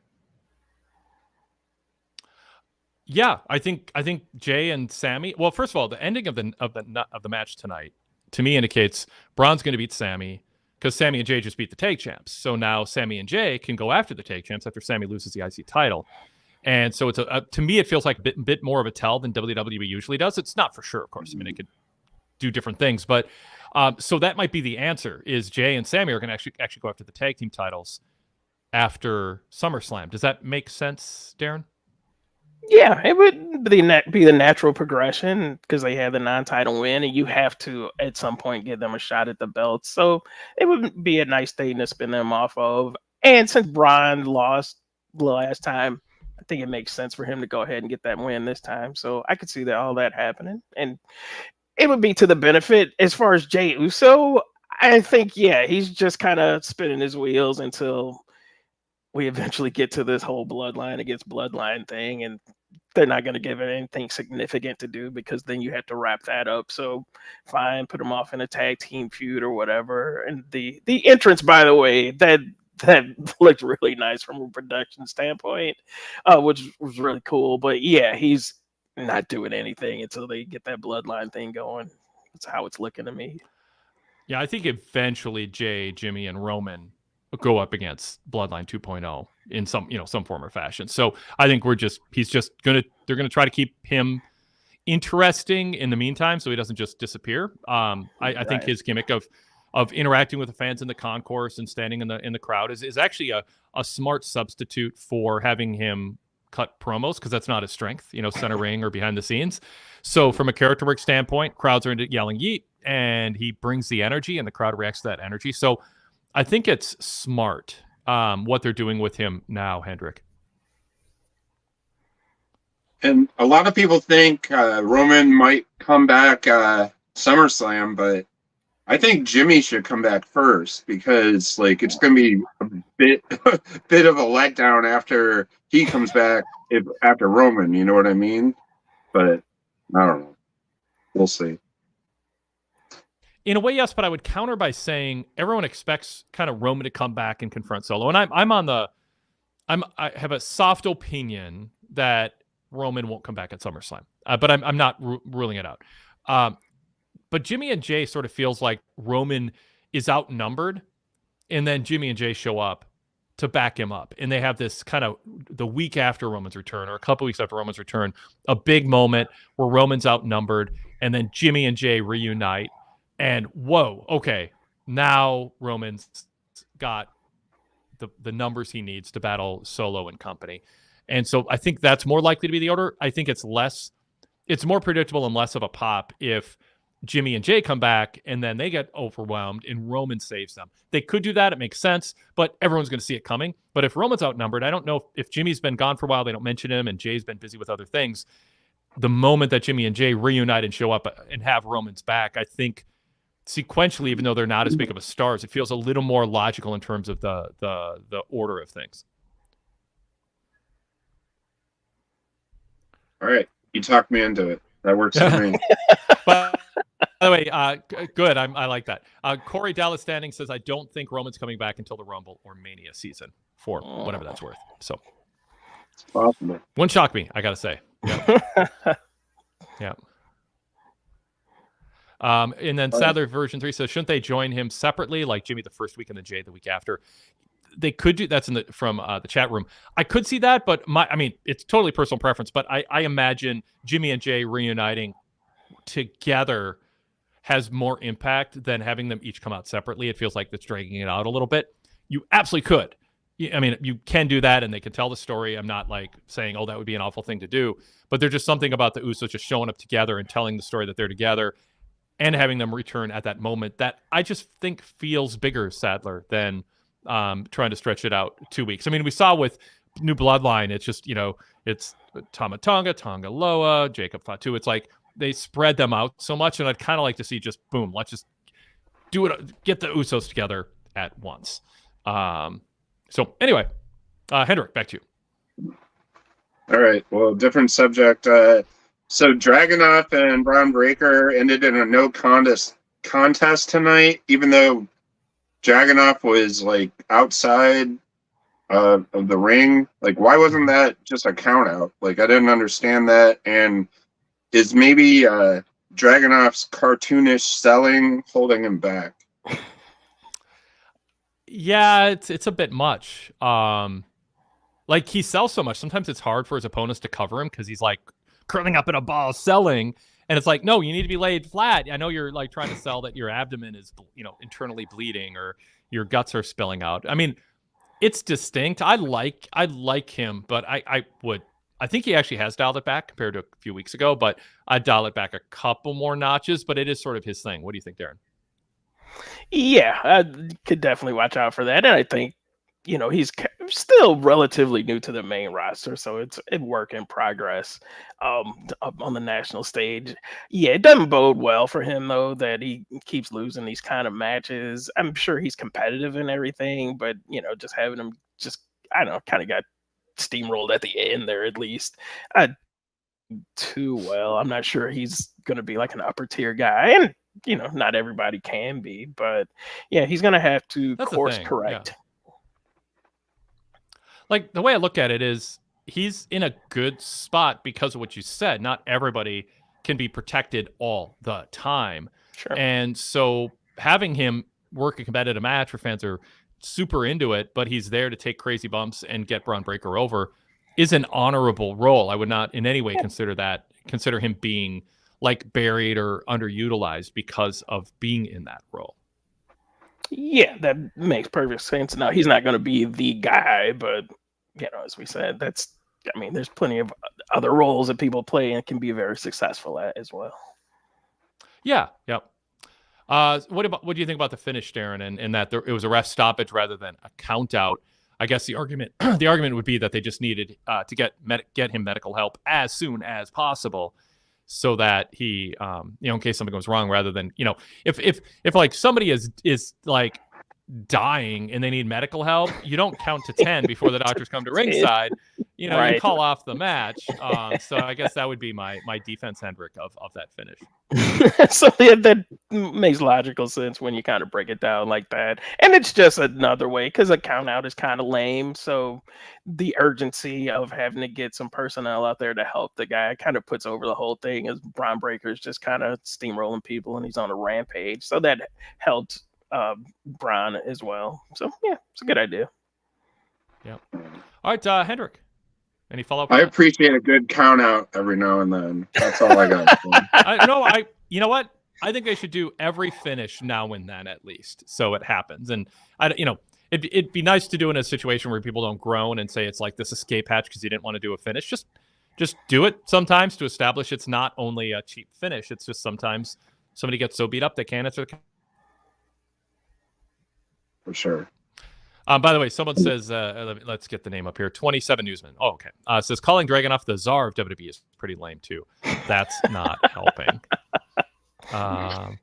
Yeah, I think Jey and Sammy. Well, first of all, the ending of the match tonight to me indicates Braun's going to beat Sammy because Sammy and Jey just beat the tag champs. So now Sammy and Jey can go after the tag champs after Sammy loses the IC title. And so it's to me it feels like a bit more of a tell than WWE usually does. It's not for sure, of course. I mean, it could do different things, but so that might be the answer: is Jey and Sammy are going to actually go after the tag team titles after SummerSlam. Does that make sense, Darren? Yeah, it would be the natural progression because they had the non-title win, and you have to at some point give them a shot at the belt. So it would be a nice thing to spin them off of. And since Bron lost the last time, I think it makes sense for him to go ahead and get that win this time. So I could see that all that happening, and it would be to the benefit. As far as Jey Uso, I think he's just kind of spinning his wheels until we eventually get to this whole bloodline against bloodline thing, and they're not going to give it anything significant to do because then you have to wrap that up. So fine, put them off in a tag team feud or whatever. And the entrance, by the way, that looked really nice from a production standpoint, which was really cool. But yeah, he's not doing anything until they get that bloodline thing going. That's how it's looking to me. Yeah, I think eventually Jay, Jimmy, and Roman go up against Bloodline 2.0 in some form or fashion. So I think they're gonna try to keep him interesting in the meantime, so he doesn't just disappear. I think his gimmick of interacting with the fans in the concourse and standing in the crowd is actually a smart substitute for having him cut promos, because that's not his strength, center ring or behind the scenes. So from a character work standpoint, crowds are into yelling yeet, and he brings the energy, and the crowd reacts to that energy. So I think it's smart what they're doing with him now, Hendrick. And a lot of people think Roman might come back SummerSlam, but I think Jimmy should come back first, because it's going to be a bit of a letdown after he comes back after Roman. You know what I mean? But I don't know. We'll see. In a way, yes, but I would counter by saying everyone expects kind of Roman to come back and confront Solo, and I have a soft opinion that Roman won't come back at SummerSlam, but I'm not ruling it out. But Jimmy and Jay sort of feels like Roman is outnumbered, and then Jimmy and Jay show up to back him up, and they have this kind of the week after Roman's return, or a couple weeks after Roman's return, a big moment where Roman's outnumbered, and then Jimmy and Jay reunite. And whoa, okay, now Roman's got the numbers he needs to battle Solo and company. And so I think that's more likely to be the order. I think it's more predictable and less of a pop if Jimmy and Jay come back and then they get overwhelmed and Roman saves them. They could do that. It makes sense, but everyone's going to see it coming. But if Roman's outnumbered, I don't know if Jimmy's been gone for a while, they don't mention him, and Jay's been busy with other things. The moment that Jimmy and Jay reunite and show up and have Roman's back, I think sequentially, even though they're not as big of a stars, it feels a little more logical in terms of the order of things. All right, you talked me into it. That works for me. But by the way, good. I like that. Corey Dallas Standing says, I don't think Roman's coming back until the Rumble or Mania season, for whatever that's worth. So it's possible. Wouldn't shock me, I gotta say. Yeah. Yeah. And then Sadler version 3 says, shouldn't they join him separately, like Jimmy the first week and then Jay the week after? They could do that's from the chat room. I could see that, but it's totally personal preference. But I imagine Jimmy and Jay reuniting together has more impact than having them each come out separately. It feels like that's dragging it out a little bit. You absolutely could. You can do that, and they can tell the story. I'm not saying, that would be an awful thing to do, but there's just something about the Usos just showing up together and telling the story that they're together, and having them return at that moment that I just think feels bigger, Sadler, than trying to stretch it out 2 weeks. We saw with New Bloodline, it's just, it's Tama Tonga, Tonga Loa, Jacob Fatu. It's like they spread them out so much, and I'd kind of like to see just, boom, let's just do it, get the Usos together at once. So anyway, Hendrick, back to you. All right, well, different subject. So Dragunov and Bron Breakker ended in a no contest tonight, even though Dragunov was outside of the ring. Why wasn't that just a count out? I didn't understand that. And is maybe Dragunov's cartoonish selling holding him back? Yeah, it's a bit much. He sells so much. Sometimes it's hard for his opponents to cover him because he's curling up in a ball selling, and it's no, you need to be laid flat. I know you're trying to sell that your abdomen is internally bleeding or your guts are spilling out. It's distinct. I like him, but I I think he actually has dialed it back compared to a few weeks ago, but I'd dial it back a couple more notches, but it is sort of his thing. What do you think, Darrin? Yeah, I could definitely watch out for that. And I think, he's still relatively new to the main roster, so it's a work in progress up on the national stage. Yeah, it doesn't bode well for him, though, that he keeps losing these kind of matches. I'm sure he's competitive and everything, but, just having him I don't know, kind of got steamrolled at the end there, at least. Too well. I'm not sure he's going to be like an upper tier guy. And, not everybody can be, but yeah, he's going to have to course correct. Yeah. Like, the way I look at it is he's in a good spot because of what you said. Not everybody can be protected all the time. Sure. And so having him work a competitive match where fans are super into it, but he's there to take crazy bumps and get Bron Breakker over is an honorable role. I would not in any way consider him being like buried or underutilized because of being in that role. Yeah, that makes perfect sense. Now, he's not going to be the guy, but, as we said, there's plenty of other roles that people play and can be very successful at as well. Yeah. Yep. What do you think about the finish, Darrin, and that it was a ref stoppage rather than a count out? I guess the argument would be that they just needed to get him medical help as soon as possible, so that he, in case something goes wrong, rather than, if like somebody is like dying and they need medical help, you don't count to 10 before the doctors come to ringside. Right. You call off the match. So I guess that would be my defense, Hendrick, of that finish. So yeah, that makes logical sense when you kind of break it down like that. And it's just another way, because a count out is kind of lame. So the urgency of having to get some personnel out there to help the guy kind of puts over the whole thing, as Bron Breakker's just kind of steamrolling people and he's on a rampage. So that helped Bron as well. So yeah, it's a good idea. Yeah. All right, Hendrick. Any follow-up? I appreciate a good count out every now and then. That's all I got. You know what? I think they should do every finish now and then, at least, so it happens. And it'd be nice to do in a situation where people don't groan and say it's like this escape hatch because you didn't want to do a finish. Just do it sometimes to establish it's not only a cheap finish. It's just sometimes somebody gets so beat up they can't answer the count. For sure. By the way, someone says, let's get the name up here. 27 Newsman. Oh, okay. Says calling Dragunov the czar of WWE is pretty lame too. That's not helping. And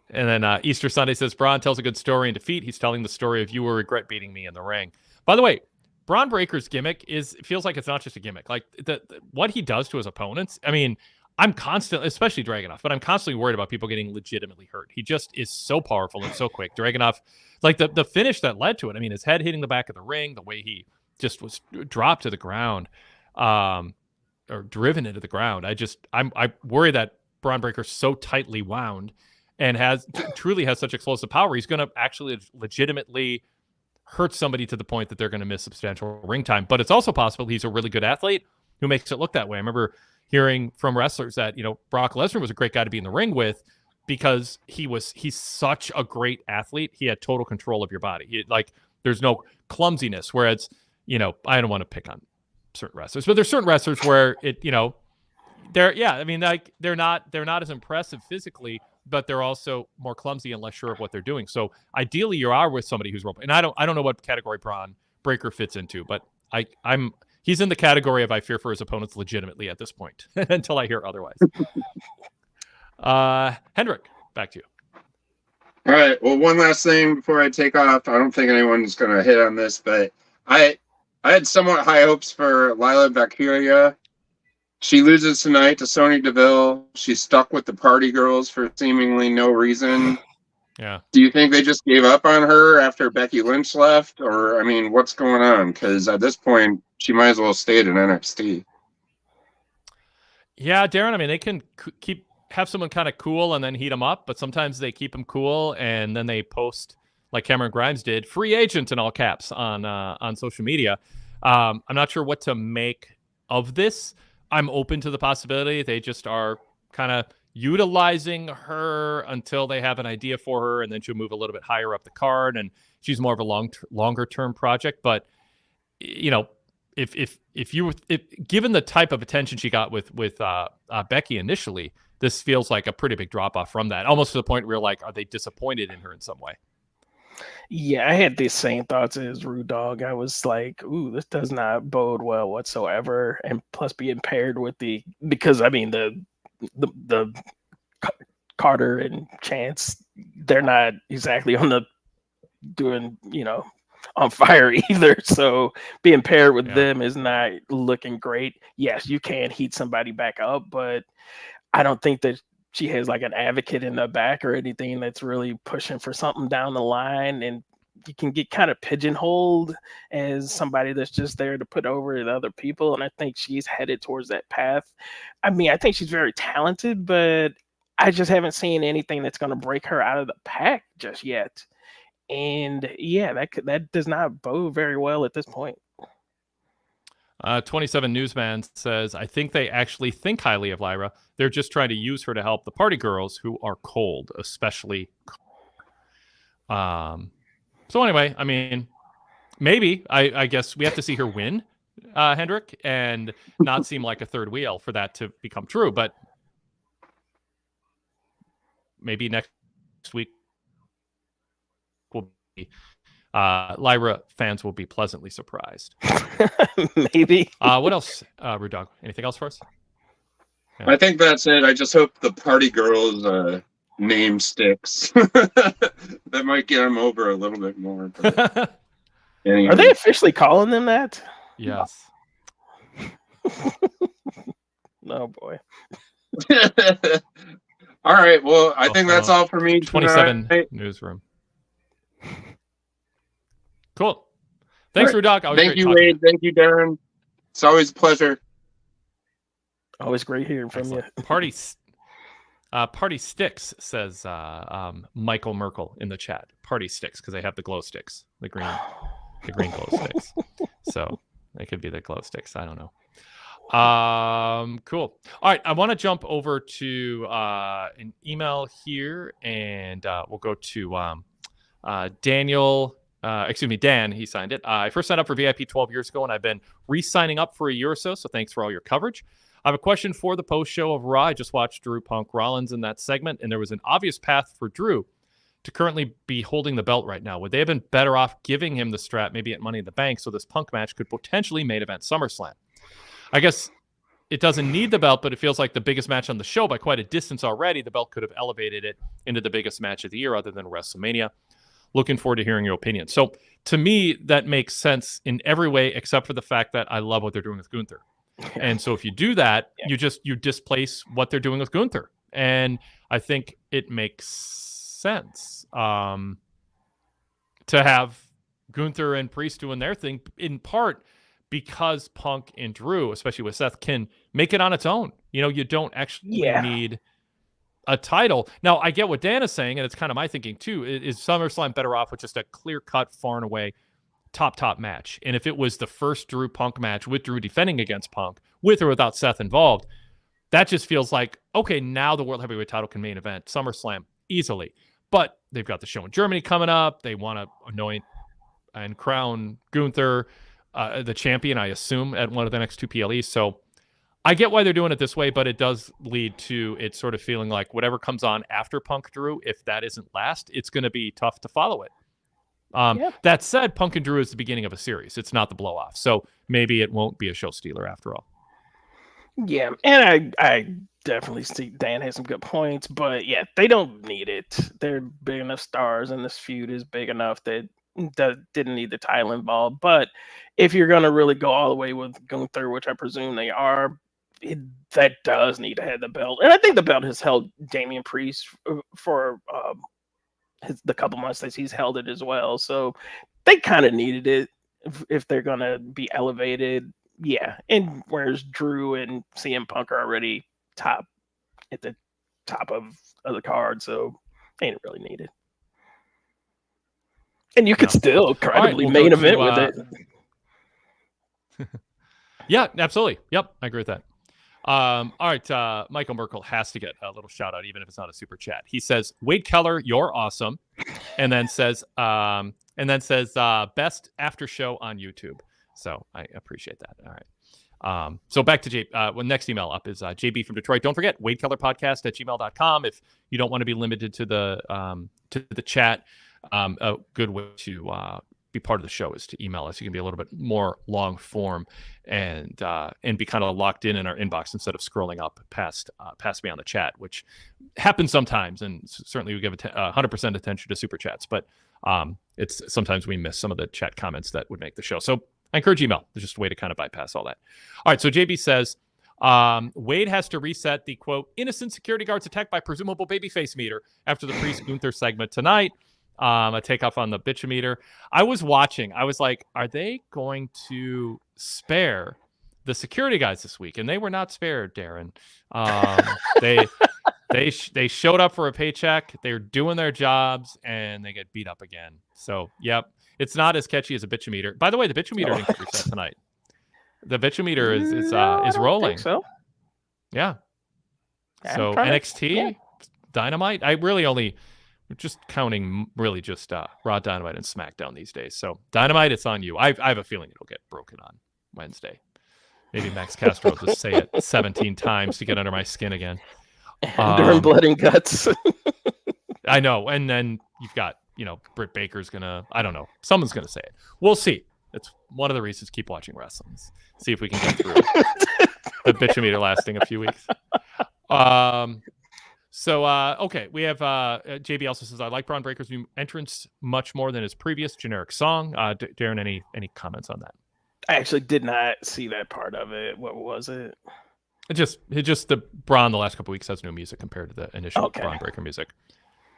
then Easter Sunday says Bron tells a good story in defeat. He's telling the story of you will regret beating me in the ring. By the way, Bron Breakker's gimmick feels like it's not just a gimmick. Like what he does to his opponents. I mean, I'm constantly, especially Dragunov, but I'm constantly worried about people getting legitimately hurt. He just is so powerful and so quick. Dragunov, like the finish that led to it. I mean, his head hitting the back of the ring, the way he just was dropped to the ground, or driven into the ground. I worry that Bron Breakker's so tightly wound and truly has such explosive power. He's going to actually legitimately hurt somebody to the point that they're going to miss substantial ring time. But it's also possible he's a really good athlete who makes it look that way. I remember hearing from wrestlers that, Brock Lesnar was a great guy to be in the ring with because he's such a great athlete. He had total control of your body. There's no clumsiness. Whereas, I don't want to pick on certain wrestlers, but there's certain wrestlers where they're not as impressive physically, but they're also more clumsy and less sure of what they're doing. So ideally you are with somebody who's and I don't know what category Bron Breakker fits into, but he's in the category of I fear for his opponents legitimately at this point until I hear otherwise. Hendrick, back to you. All right. Well, one last thing before I take off. I don't think anyone's going to hit on this, but I had somewhat high hopes for Lyra Valkyria. She loses tonight to Sonya Deville. She's stuck with the party girls for seemingly no reason. Yeah. Do you think they just gave up on her after Becky Lynch left? Or, what's going on? Because at this point, she might as well stay in NXT. Yeah, Darrin, they can have someone kind of cool and then heat them up, but sometimes they keep them cool and then they post, like Cameron Grimes did, free agent in all caps on social media. I'm not sure what to make of this. I'm open to the possibility they just are kind of utilizing her until they have an idea for her, and then she'll move a little bit higher up the card, and she's more of a longer term project. But given the type of attention she got with Becky initially, this feels like a pretty big drop off from that, almost to the point where you're like, are they disappointed in her in some way? Yeah, I had the same thoughts as Rude Dog. I was like, ooh, this does not bode well whatsoever. And plus being paired with because I mean the Carter and Chance, they're not exactly on fire either. So being paired with them is not looking great. Yes, you can heat somebody back up, but I don't think that she has like an advocate in the back or anything that's really pushing for something down the line. And you can get kind of pigeonholed as somebody that's just there to put over the other people. And I think she's headed towards that path. I mean, I think she's very talented, but I just haven't seen anything that's going to break her out of the pack just yet. And yeah, that does not bode very well at this point. 27 Newsman says, I think they actually think highly of Lyra. They're just trying to use her to help the party girls who are cold, especially. So anyway, I mean, maybe I guess we have to see her win, Hendrik, and not seem like a third wheel for that to become true. But maybe next week will be Lyra fans will be pleasantly surprised. Maybe. What else, Rude Dog? Anything else for us? Yeah. I think that's it. I just hope the party girls name sticks. That might get them over a little bit more. Anyway. Are they officially calling them that? Yes. Oh boy. All right. Well, I think that's all for me. 27 tonight. Newsroom. Cool. Thanks, Right. Rude Dog. Thank you, Wade. Thank you, Darrin. It's always a pleasure. Always great hearing from you. Party Sticks says Michael Merkel in the chat. Party Sticks because they have the glow sticks, the green glow sticks. So they could be the glow sticks. I don't know. Cool. All right, I want to jump over to an email here, and we'll go to Dan. He signed it. I first signed up for VIP 12 years ago, and I've been re-signing up for a year or so. So thanks for all your coverage. I have a question for the post show of Raw. I just watched Drew Punk Rollins in that segment, and there was an obvious path for Drew to currently be holding the belt right now. Would they have been better off giving him the strap, maybe at Money in the Bank, so this Punk match could potentially main event SummerSlam? I guess it doesn't need the belt, but it feels like the biggest match on the show by quite a distance already. The belt could have elevated it into the biggest match of the year other than WrestleMania. Looking forward to hearing your opinion. So to me, that makes sense in every way except for the fact that I love what they're doing with Gunther. And so if you do that, you displace what they're doing with Gunther. And I think it makes sense to have Gunther and Priest doing their thing, in part because Punk and Drew, especially with Seth, can make it on its own. You know, you don't actually need a title. Now, I get what Dan is saying, and it's kind of my thinking too. Is SummerSlam better off with just a clear-cut, far and away top match? And if it was the first Drew Punk match with Drew defending against Punk, with or without Seth involved, that just feels like, okay, now the World Heavyweight title can main event SummerSlam easily. But they've got the show in Germany coming up. They want to anoint and crown Gunther the champion, I assume, at one of the next two PLEs. So I get why they're doing it this way, but it does lead to it sort of feeling like whatever comes on after Punk Drew, if that isn't last, it's going to be tough to follow it. That said, Punk and Drew is the beginning of a series. It's not the blow-off. So maybe it won't be a show stealer after all. Yeah, and I definitely see Dan has some good points, but yeah, they don't need it. They're big enough stars, and this feud is big enough that didn't need the title involved. But if you're going to really go all the way with Gunther, which I presume they are, that does need to have the belt. And I think the belt has held Damian Priest for the couple months that he's held it as well. So they kind of needed it if they're going to be elevated. Yeah. And whereas Drew and CM Punk are already at the top of the card. So they ain't really needed. And you could still credibly main event with it. Yeah, absolutely. Yep, I agree with that. All right, Michael Merkel has to get a little shout out, even if it's not a super chat. He says, "Wade Keller, you're awesome," and then says, best after show on YouTube. So I appreciate that. All right. So back to next email up is JB from Detroit. Don't forget, wadekellerpodcast@gmail.com. If you don't want to be limited to the chat, a good way to be part of the show is to email us. You can be a little bit more long form and be kind of locked in our inbox instead of scrolling up past me on the chat, which happens sometimes. And certainly we give 100% attention to super chats, but it's sometimes we miss some of the chat comments that would make the show. So I encourage email. There's just a way to kind of bypass all that. All right. So JB says, Wade has to reset the quote innocent security guards attacked by presumable babyface meter after the Priest Gunther segment tonight. A takeoff on the bitchometer. I was watching. I was like, are they going to spare the security guys this week? And they were not spared, Darrin. They showed up for a paycheck. They're doing their jobs, and they get beat up again. So, yep, it's not as catchy as a bitchometer. By the way, the bitchometer didn't get reset tonight. The bitchometer is rolling. Think so. Yeah. So NXT, Dynamite. I really only. Just counting really just Raw, Dynamite, and SmackDown these days. So Dynamite, it's on you. I have a feeling it'll get broken on Wednesday. Maybe Max Castro will just say it 17 times to get under my skin again. During Blood and Guts. I know. And then you've got, Britt Baker's going to, I don't know. Someone's going to say it. We'll see. It's one of the reasons keep watching wrestling. See if we can get through the bitchometer lasting a few weeks. So, okay, we have JB also says, I like Bron Breakker's new entrance much more than his previous generic song. Darrin, any comments on that? I actually did not see that part of it. What was it? It just the Bron the last couple weeks has new music compared to the initial Bron Breakker music.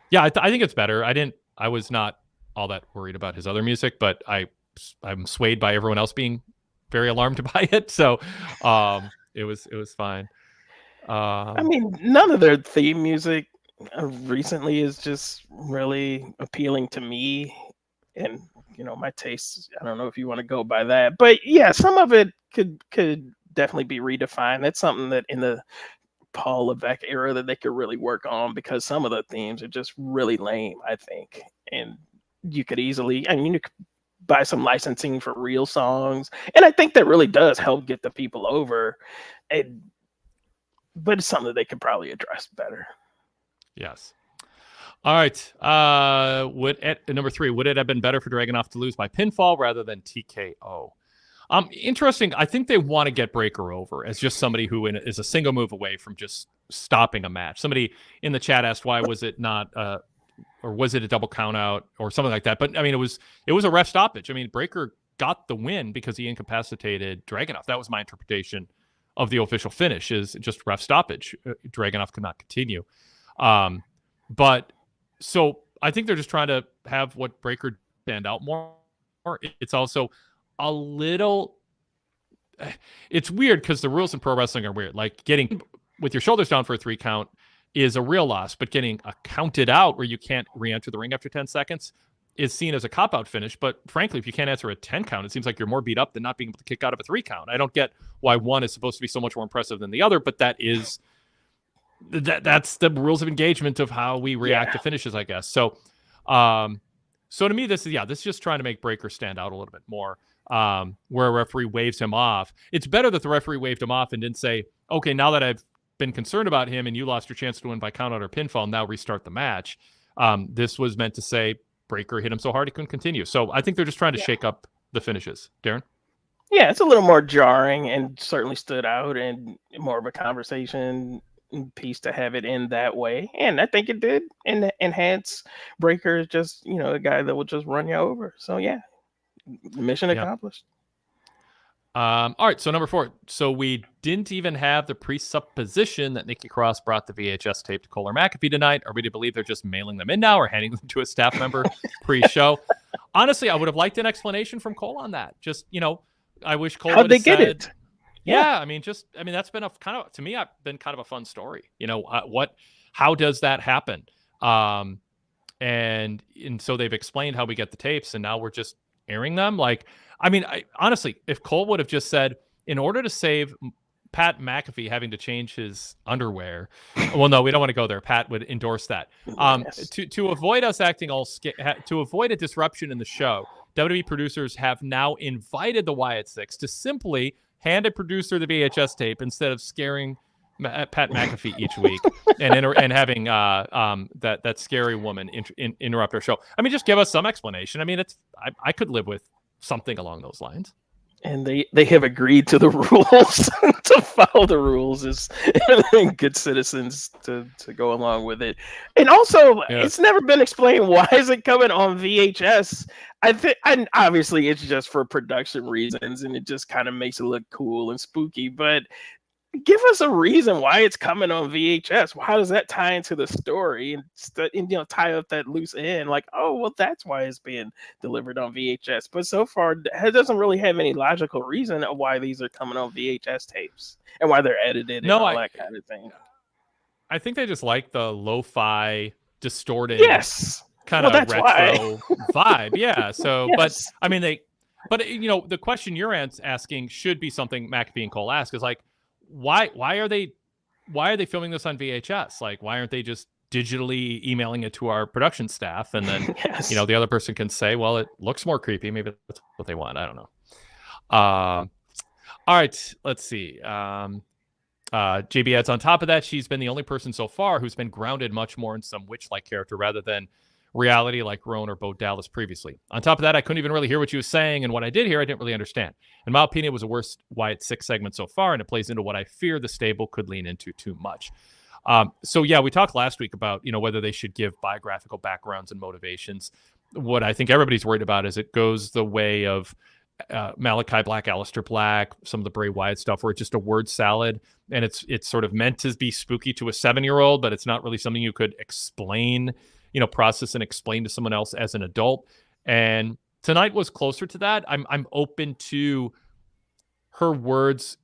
Yeah, I think it's better. I was not all that worried about his other music, but I'm swayed by everyone else being very alarmed by it. So it was fine. I mean, none of their theme music recently is just really appealing to me, and my tastes. I don't know if you want to go by that, but yeah, some of it could definitely be redefined. That's something that in the Paul Levesque era that they could really work on, because some of the themes are just really lame, I think, and you could easily. I mean, you could buy some licensing for real songs, and I think that really does help get the people over. But it's something that they could probably address better. Yes. All right. Number 3, would it have been better for Dragunov to lose by pinfall rather than TKO? Interesting. I think they want to get Breakker over as just somebody who is a single move away from just stopping a match. Somebody in the chat asked, why was it not, or was it a double count out or something like that? But I mean, it was a ref stoppage. I mean, Breakker got the win because he incapacitated Dragunov. That was my interpretation of the official finish, is just ref stoppage. Dragunov could not continue. But so I think they're just trying to have what Breakker stand out more. It's also a little, it's weird because the rules in pro wrestling are weird. Like getting with your shoulders down for a 3 count is a real loss, but getting a counted out where you can't re-enter the ring after 10 seconds is seen as a cop-out finish. But frankly, if you can't answer a 10 count, it seems like you're more beat up than not being able to kick out of a 3 count. I don't get why one is supposed to be so much more impressive than the other, but that's the rules of engagement of how we react to finishes, I guess. So to me, this is just trying to make Breakker stand out a little bit more, where a referee waves him off. It's better that the referee waved him off and didn't say, okay, now that I've been concerned about him and you lost your chance to win by count out or pinfall, now restart the match. This was meant to say Breakker hit him so hard he couldn't continue. So I think they're just trying to shake up the finishes. Darrin? Yeah, it's a little more jarring and certainly stood out, and more of a conversation piece to have it in that way. And I think it did enhance Breakker is just, a guy that will just run you over. So yeah, mission accomplished. All right, so number 4. So we didn't even have the presupposition that Nikki Cross brought the VHS tape to Cole or McAfee tonight. Are we to believe they're just mailing them in now or handing them to a staff member pre-show? Honestly, I would have liked an explanation from Cole on that. Just, I wish Cole would have said, get it? Yeah, I mean, that's been to me, been kind of a fun story. How does that happen? And so they've explained how we get the tapes, and now we're just airing them. Honestly, if Cole would have just said, in order to save Pat McAfee having to change his underwear, well, no, we don't want to go there. Pat would endorse that. Yes. To avoid us acting to avoid a disruption in the show, WWE producers have now invited the Wyatt Six to simply hand a producer the VHS tape instead of scaring Pat McAfee each week and having that scary woman interrupt our show. I mean, just give us some explanation. I mean, I could live with something along those lines. And they have agreed to the rules to follow the rules as good citizens to go along with it. And also, It's never been explained why is it coming on VHS. I think, and obviously it's just for production reasons, and it just kind of makes it look cool and spooky. But give us a reason why it's coming on VHS. How does that tie into the story and tie up that loose end? Like, oh, well, that's why it's being delivered on VHS. But so far, it doesn't really have any logical reason of why these are coming on VHS tapes and why they're edited and all that kind of thing. I think they just like the lo-fi, distorted, kind of retro vibe. Yeah. So, but I mean, the question you're asking should be something McAfee and Cole ask is like, why are they filming this on VHS? Like, why aren't they just digitally emailing it to our production staff? And then, the other person can say, well, it looks more creepy. Maybe that's what they want. I don't know. All right, let's see. JB adds on top of that, she's been the only person so far who's been grounded much more in some witch-like character rather than reality like Rowan or Bo Dallas previously. On top of that, I couldn't even really hear what she was saying, and what I did hear, I didn't really understand. In my opinion, it was the worst Wyatt Six segment so far, and it plays into what I fear the stable could lean into too much. We talked last week about whether they should give biographical backgrounds and motivations. What I think everybody's worried about is it goes the way of Malachi Black, Aleister Black, some of the Bray Wyatt stuff, where it's just a word salad, and it's sort of meant to be spooky to a 7-year-old, but it's not really something you could explain, process and explain to someone else as an adult. And tonight was closer to that. I'm open to her words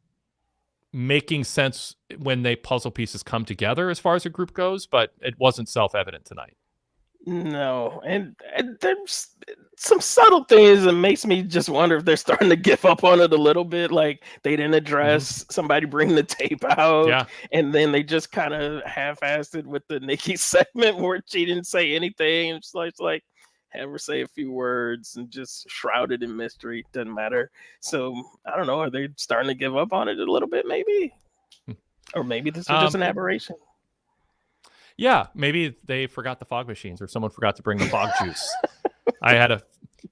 making sense when they puzzle pieces come together as far as a group goes, but it wasn't self-evident tonight. No, and there's some subtle things that makes me just wonder if they're starting to give up on it a little bit. Like they didn't address somebody bring the tape out, and then they just kind of half-assed it with the Nikki segment where she didn't say anything. It's like have her say a few words and just shrouded in mystery. Doesn't matter. So I don't know. Are they starting to give up on it a little bit? Maybe, or maybe this is just an aberration. Yeah, maybe they forgot the fog machines or someone forgot to bring the fog juice. I had a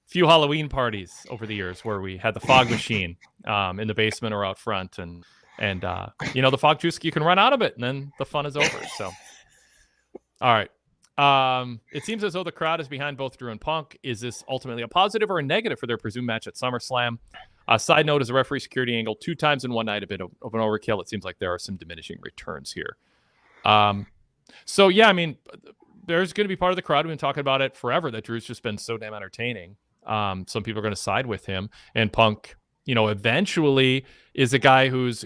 few Halloween parties over the years where we had the fog machine in the basement or out front. And the fog juice, you can run out of it and then the fun is over. So, all right. It seems as though the crowd is behind both Drew and Punk. Is this ultimately a positive or a negative for their presumed match at SummerSlam? Side note, is a referee security angle 2 times in one night a bit of an overkill? It seems like there are some diminishing returns here. So, yeah, I mean, there's going to be part of the crowd who's been talking about it forever, that Drew's just been so damn entertaining. Some people are going to side with him. And Punk, eventually is a guy who's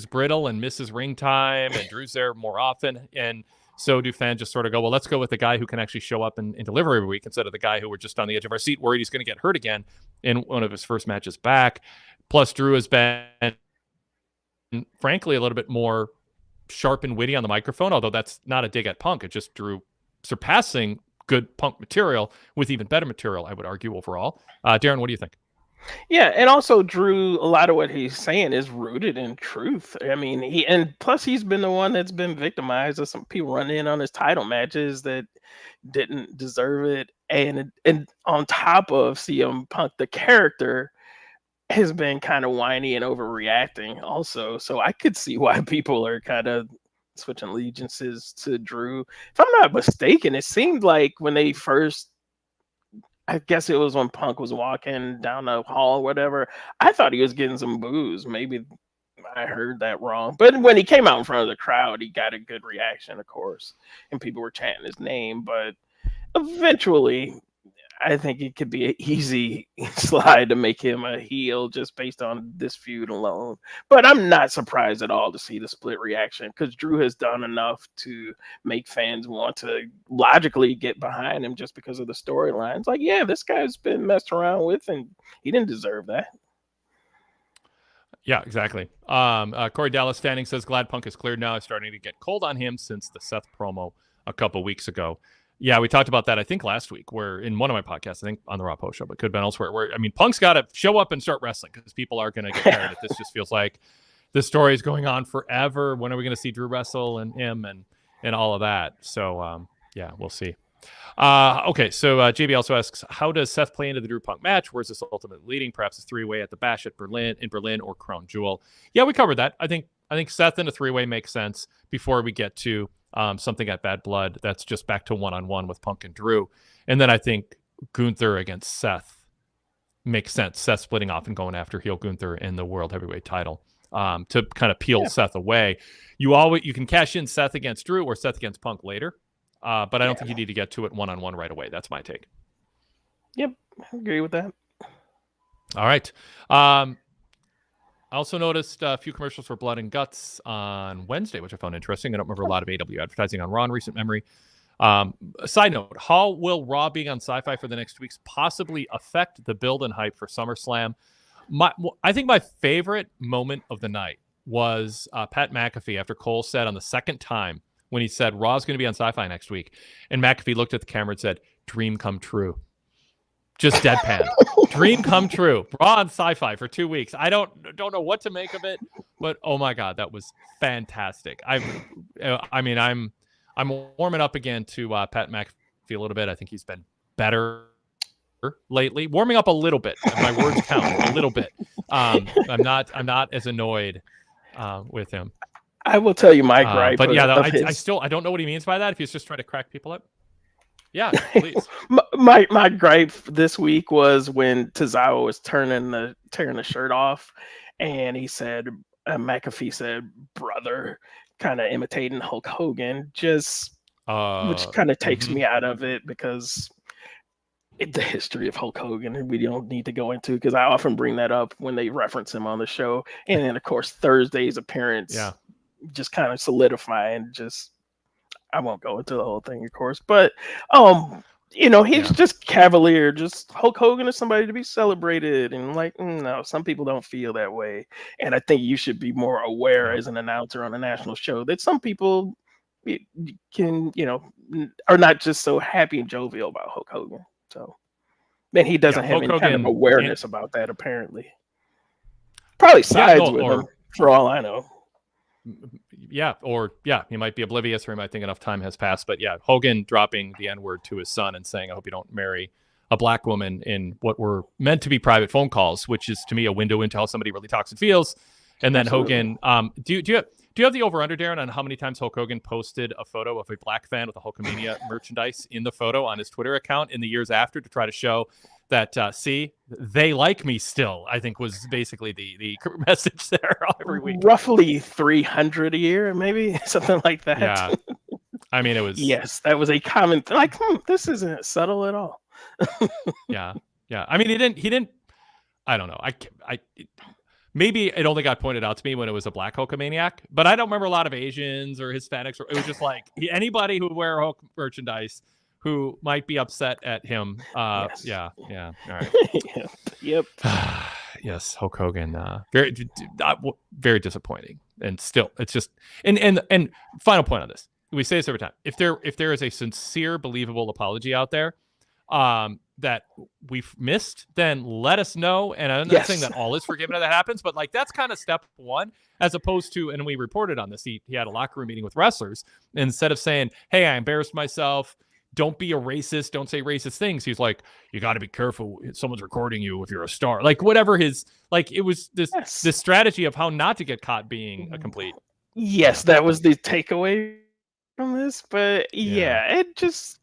brittle and misses ring time, and Drew's there more often. And so do fans just sort of go, well, let's go with the guy who can actually show up and deliver every week instead of the guy who we're just on the edge of our seat worried he's going to get hurt again in one of his first matches back. Plus, Drew has been, frankly, a little bit more sharp and witty on the microphone, although that's not a dig at Punk. It just Drew surpassing good Punk material with even better material, I would argue, overall. Darrin, what do you think? Yeah, and also Drew, a lot of what he's saying is rooted in truth. I mean, plus he's been the one that's been victimized of some people running in on his title matches that didn't deserve it. And on top of CM Punk, the character has been kind of whiny and overreacting also. So I could see why people are kind of switching allegiances to Drew. If I'm not mistaken, it seemed like when they first, I guess it was when Punk was walking down the hall or whatever, I thought he was getting some boos. Maybe I heard that wrong. But when he came out in front of the crowd, he got a good reaction, of course. And people were chanting his name. But eventually, I think it could be an easy slide to make him a heel just based on this feud alone. But I'm not surprised at all to see the split reaction, because Drew has done enough to make fans want to logically get behind him just because of the storylines. Like, yeah, this guy's been messed around with and he didn't deserve that. Yeah, exactly. Corey Dallas Standing says, glad Punk is cleared now. It's starting to get cold on him since the Seth promo a couple weeks ago. Yeah, we talked about that, I think, last week, where in one of my podcasts, I think on the Raw Post Show, but could have been elsewhere, where, I mean, Punk's got to show up and start wrestling because people are going to get tired. This just feels like the story is going on forever. When are we going to see Drew wrestle and him and all of that? So, yeah, we'll see. Okay, so JB also asks, how does Seth play into the Drew Punk match? Where's this ultimately leading? Perhaps a three-way at the Bash in Berlin, or Crown Jewel. Yeah, we covered that. I think Seth in a three-way makes sense before we get to something at Bad Blood that's just back to one-on-one with Punk and Drew. And then I think Gunther against Seth makes sense. Seth splitting off and going after heel Gunther in the World Heavyweight title to kind of peel Seth away. You can cash in Seth against Drew or Seth against Punk later. But I don't think you need to get to it one-on-one right away. That's my take. Yep, I agree with that. All right. I also noticed a few commercials for Blood and Guts on Wednesday, which I found interesting. I don't remember a lot of AW advertising on Raw in recent memory. Side note, how will Raw being on Sci-Fi for the next 2 weeks possibly affect the build and hype for SummerSlam? I think my favorite moment of the night was Pat McAfee after Cole said on the second time when he said Raw's going to be on Sci-Fi next week. And McAfee looked at the camera and said, dream come true. Just deadpan. Dream come true. Raw on Sci-Fi for 2 weeks. I don't know what to make of it, but oh my God, that was fantastic. I'm warming up again to Pat McAfee a little bit. I think he's been better lately. Warming up a little bit. My words count a little bit. I'm not as annoyed with him. I will tell you my gripe. But yeah, I don't know what he means by that. If he's just trying to crack people up. Yeah, please. my gripe this week was when Tozawa was tearing the shirt off, and he said, McAfee said, "Brother," kind of imitating Hulk Hogan, which kind of takes me out of it because the history of Hulk Hogan we don't need to go into because I often bring that up when they reference him on the show, and then of course Thursday's appearance, just kind of solidifying I won't go into the whole thing, of course, but he's just cavalier. Just Hulk Hogan is somebody to be celebrated, and no, some people don't feel that way. And I think you should be more aware as an announcer on a national show that some people can, are not just so happy and jovial about Hulk Hogan. So, man, he doesn't have any kind of awareness about that. Apparently, probably sides with him for all I know. He might be oblivious, or he might think enough time has passed. But yeah, Hogan dropping the N-word to his son and saying, "I hope you don't marry a black woman," in what were meant to be private phone calls, which is to me a window into how somebody really talks and feels. And then Absolutely. Hogan, do you have the over/under, Darrin, on how many times Hulk Hogan posted a photo of a black fan with a Hulkamania merchandise in the photo on his Twitter account in the years after to try to show that see, they like me still? I think was basically the message there every week. Roughly 300 a year, maybe something like that. Yeah, I mean, it was. Yes, that was a common thing. Like, this isn't subtle at all. yeah. I mean, he didn't. I don't know. Maybe it only got pointed out to me when it was a black Hulkamaniac, but I don't remember a lot of Asians or Hispanics. It was just like anybody who would wear Hulk merchandise who might be upset at him. Yes. Yeah. All right. Yep. Yes, Hulk Hogan. Very disappointing. And still, it's just and final point on this. We say this every time. If there is a sincere, believable apology out there that we've missed, then let us know. And I'm not saying that all is forgiven if that happens, but that's kind of step one, as opposed to, and we reported on this, he had a locker room meeting with wrestlers. Instead of saying, "Hey, I embarrassed myself. Don't be a racist. Don't say racist things," he's like, "You got to be careful. Someone's recording you if you're a star." Whatever his, it was this strategy of how not to get caught being a complete. Yes, that was the takeaway from this. But it just,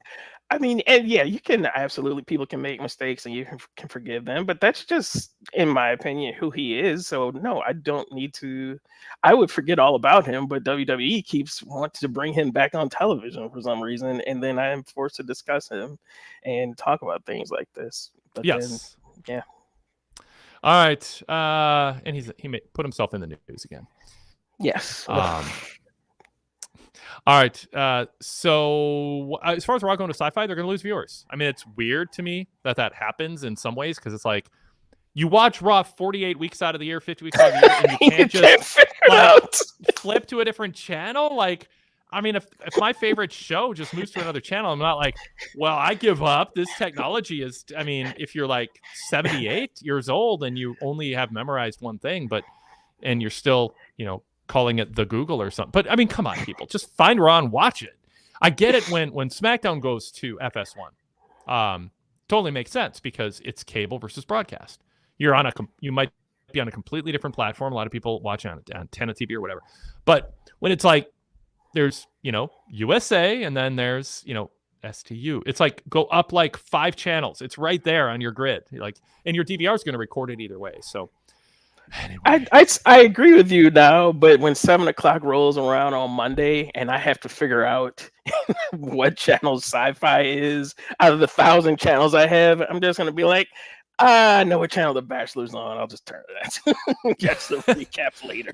you can absolutely, people can make mistakes and you can forgive them, but that's just, in my opinion, who he is. So no, I don't need to. I would forget all about him, but WWE keeps wanting to bring him back on television for some reason, and then I am forced to discuss him and talk about things like this. But yes. Then, all right. And he put himself in the news again. Yes. All right. So as far as Raw going to Sci-Fi, they're going to lose viewers. I mean, it's weird to me that happens in some ways, because it's like you watch Raw 48 weeks out of the year, 50 weeks out of the year, and you can't just flip to a different channel. I mean, if my favorite show just moves to another channel, I'm not like, well, I give up. This technology is, I mean, if you're like 78 years old and you only have memorized one thing, and you're still, calling it the Google or something. But I mean, come on, people, just find Raw and watch it. I get it when SmackDown goes to FS1. Totally makes sense because it's cable versus broadcast. You might be on a completely different platform. A lot of people watch on antenna TV or whatever. But when it's like, there's, USA and then there's, STU. It's like go up like 5 channels. It's right there on your grid. And your DVR is going to record it either way. So anyway. I agree with you now, but when 7 o'clock rolls around on Monday and I have to figure out what channel Sci-Fi is out of the 1,000 channels I have, I'm just going to be like, I know what channel The Bachelor's on. I'll just turn it on. Catch the recaps later.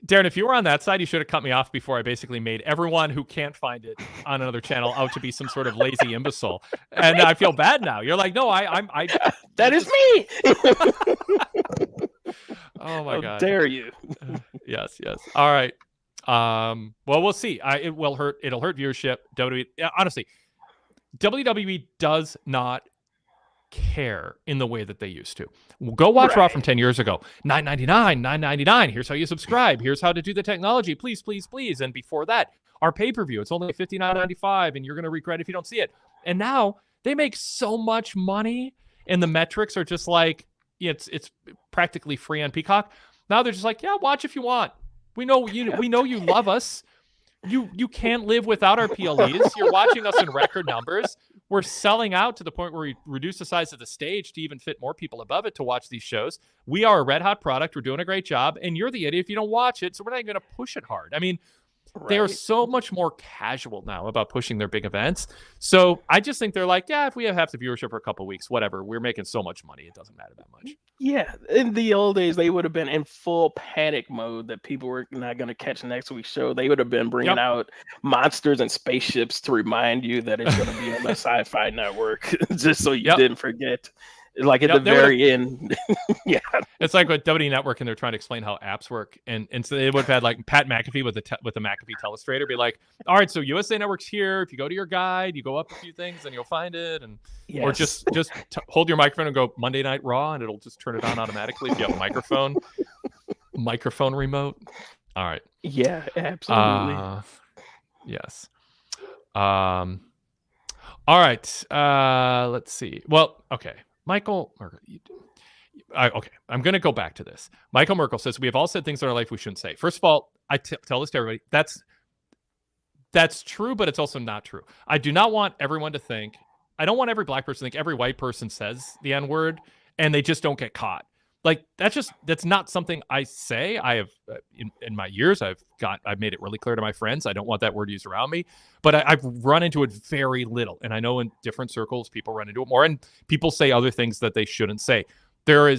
Darrin, if you were on that side, you should have cut me off before I basically made everyone who can't find it on another channel out to be some sort of lazy imbecile. And I feel bad now. You're like, no, I that is me. Oh my God. How dare you? Yes. All right. Well, we'll see. It'll hurt viewership. Honestly, WWE does not care in the way that they used to. Go watch Raw from 10 years ago. $9.99. Here's how you subscribe. Here's how to do the technology. Please. And before that, our pay-per-view, it's only $59.95 and you're going to regret if you don't see it. And now they make so much money and the metrics are just like, it's practically free on Peacock. Now they're just like, yeah, watch if you want. We know you love us. You can't live without our PLEs. You're watching us in record numbers. We're selling out to the point where we reduce the size of the stage to even fit more people above it to watch these shows. We are a red hot product. We're doing a great job. And you're the idiot if you don't watch it. So we're not even going to push it hard. I mean, They are so much more casual now about pushing their big events. So I just think they're like, yeah, if we have half the viewership for a couple of weeks, whatever. We're making so much money. It doesn't matter that much. Yeah. In the old days, they would have been in full panic mode that people were not going to catch next week's show. They would have been bringing out monsters and spaceships to remind you that it's going to be on the Sci-Fi Network, just so you didn't forget. Like at the very end. Yeah. It's like with WWE Network and they're trying to explain how apps work. And so they would have had like Pat McAfee with the McAfee Telestrator be like, all right, so USA Network's here. If you go to your guide, you go up a few things and you'll find it. And or just hold your microphone and go Monday Night Raw and it'll just turn it on automatically if you have a microphone remote. All right. Yeah, absolutely. Yes. All right. Let's see. Well, okay. Michael, okay, I'm going to go back to this. Michael Merkel says, we have all said things in our life we shouldn't say. First of all, I tell this to everybody. That's true, but it's also not true. I do not want everyone to think, I don't want every black person to think every white person says the N-word and they just don't get caught. Like, that's not something I say. I have, in my years, I've made it really clear to my friends. I don't want that word used around me, but I've run into it very little. And I know in different circles, people run into it more and people say other things that they shouldn't say. There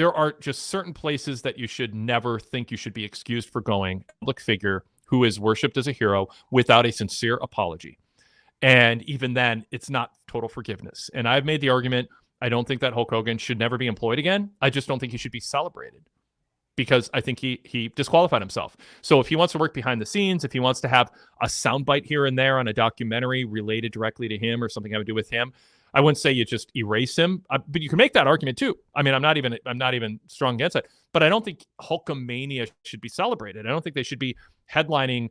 are just certain places that you should never think you should be excused for going. Public figure who is worshipped as a hero without a sincere apology. And even then, it's not total forgiveness. And I've made the argument, I don't think that Hulk Hogan should never be employed again. I just don't think he should be celebrated because I think he disqualified himself. So if he wants to work behind the scenes, if he wants to have a soundbite here and there on a documentary related directly to him or something having to do with him, I wouldn't say you just erase him, but you can make that argument too. I mean, I'm not even strong against it, but I don't think Hulkamania should be celebrated. I don't think they should be headlining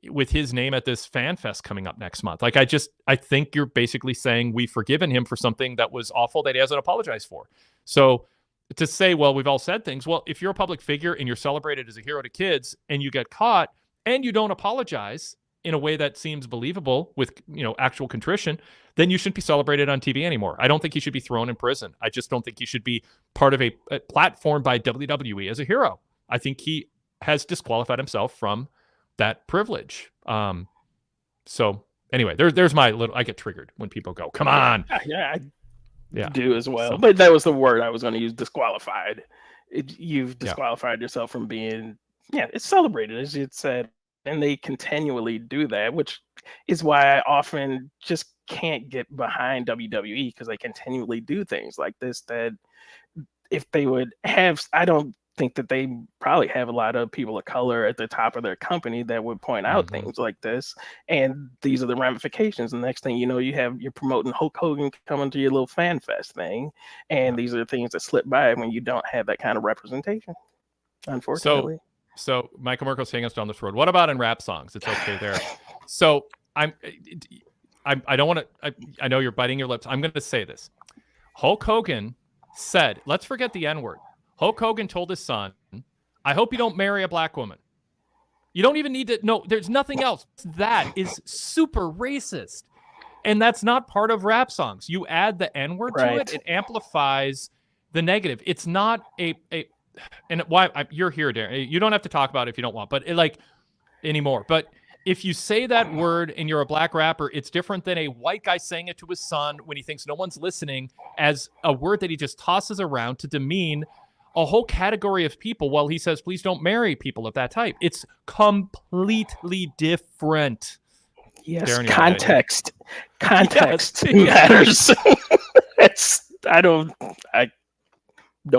with his name at this fan fest coming up next month. Like, I think you're basically saying we've forgiven him for something that was awful that he hasn't apologized for. So to say, well, we've all said things. Well, if you're a public figure and you're celebrated as a hero to kids and you get caught and you don't apologize in a way that seems believable with, actual contrition, then you shouldn't be celebrated on TV anymore. I don't think he should be thrown in prison. I just don't think he should be part of a platform by WWE as a hero. I think he has disqualified himself from that privilege. So anyway, there's my little, I get triggered when people go, come on. Yeah, I do as well. So, but that was the word I was going to use, disqualified. You've disqualified yourself from being, it's celebrated, as you said. And they continually do that, which is why I often just can't get behind WWE because they continually do things like this that if they would have, I don't think that they probably have a lot of people of color at the top of their company that would point out things like this. And these are the ramifications. And the next thing you know, you're promoting Hulk Hogan coming to your little fan fest thing. And these are the things that slip by when you don't have that kind of representation, unfortunately. So Michael Merkel's taking us down this road. What about in rap songs? It's okay there. So I don't want to, I know you're biting your lips. I'm going to say this. Hulk Hogan said, let's forget the N-word. Hulk Hogan told his son, I hope you don't marry a black woman. You don't even need to, no, there's nothing else. That is super racist. And that's not part of rap songs. You add the N-word to it, it amplifies the negative. It's not and why you're here, Darrin. You don't have to talk about it if you don't want, but anymore. But if you say that word and you're a black rapper, it's different than a white guy saying it to his son when he thinks no one's listening, as a word that he just tosses around to demean a whole category of people while he says, please don't marry people of that type. It's completely different. Yes, Darrin, context matters. I don't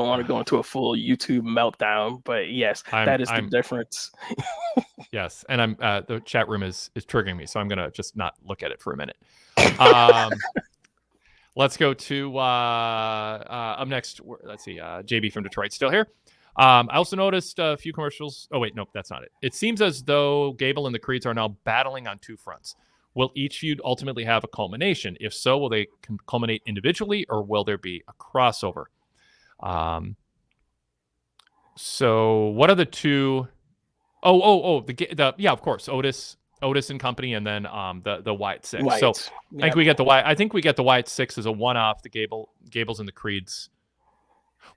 want to go into a full YouTube meltdown, but yes, that is the difference. Yes, and the chat room is triggering me, so I'm gonna just not look at it for a minute. Let's go to up next. Let's see, JB from Detroit still here. I also noticed a few commercials. Oh wait, nope, that's not it. It seems as though Gable and the Creeds are now battling on two fronts. Will each feud ultimately have a culmination? If so, will they culminate individually, or will there be a crossover? So what are the two? Yeah, of course, Otis and company, and then the Wyatt Six. So I think we get the Wyatt. I think we get the Wyatt Six as a one-off. The Gables and the Creeds.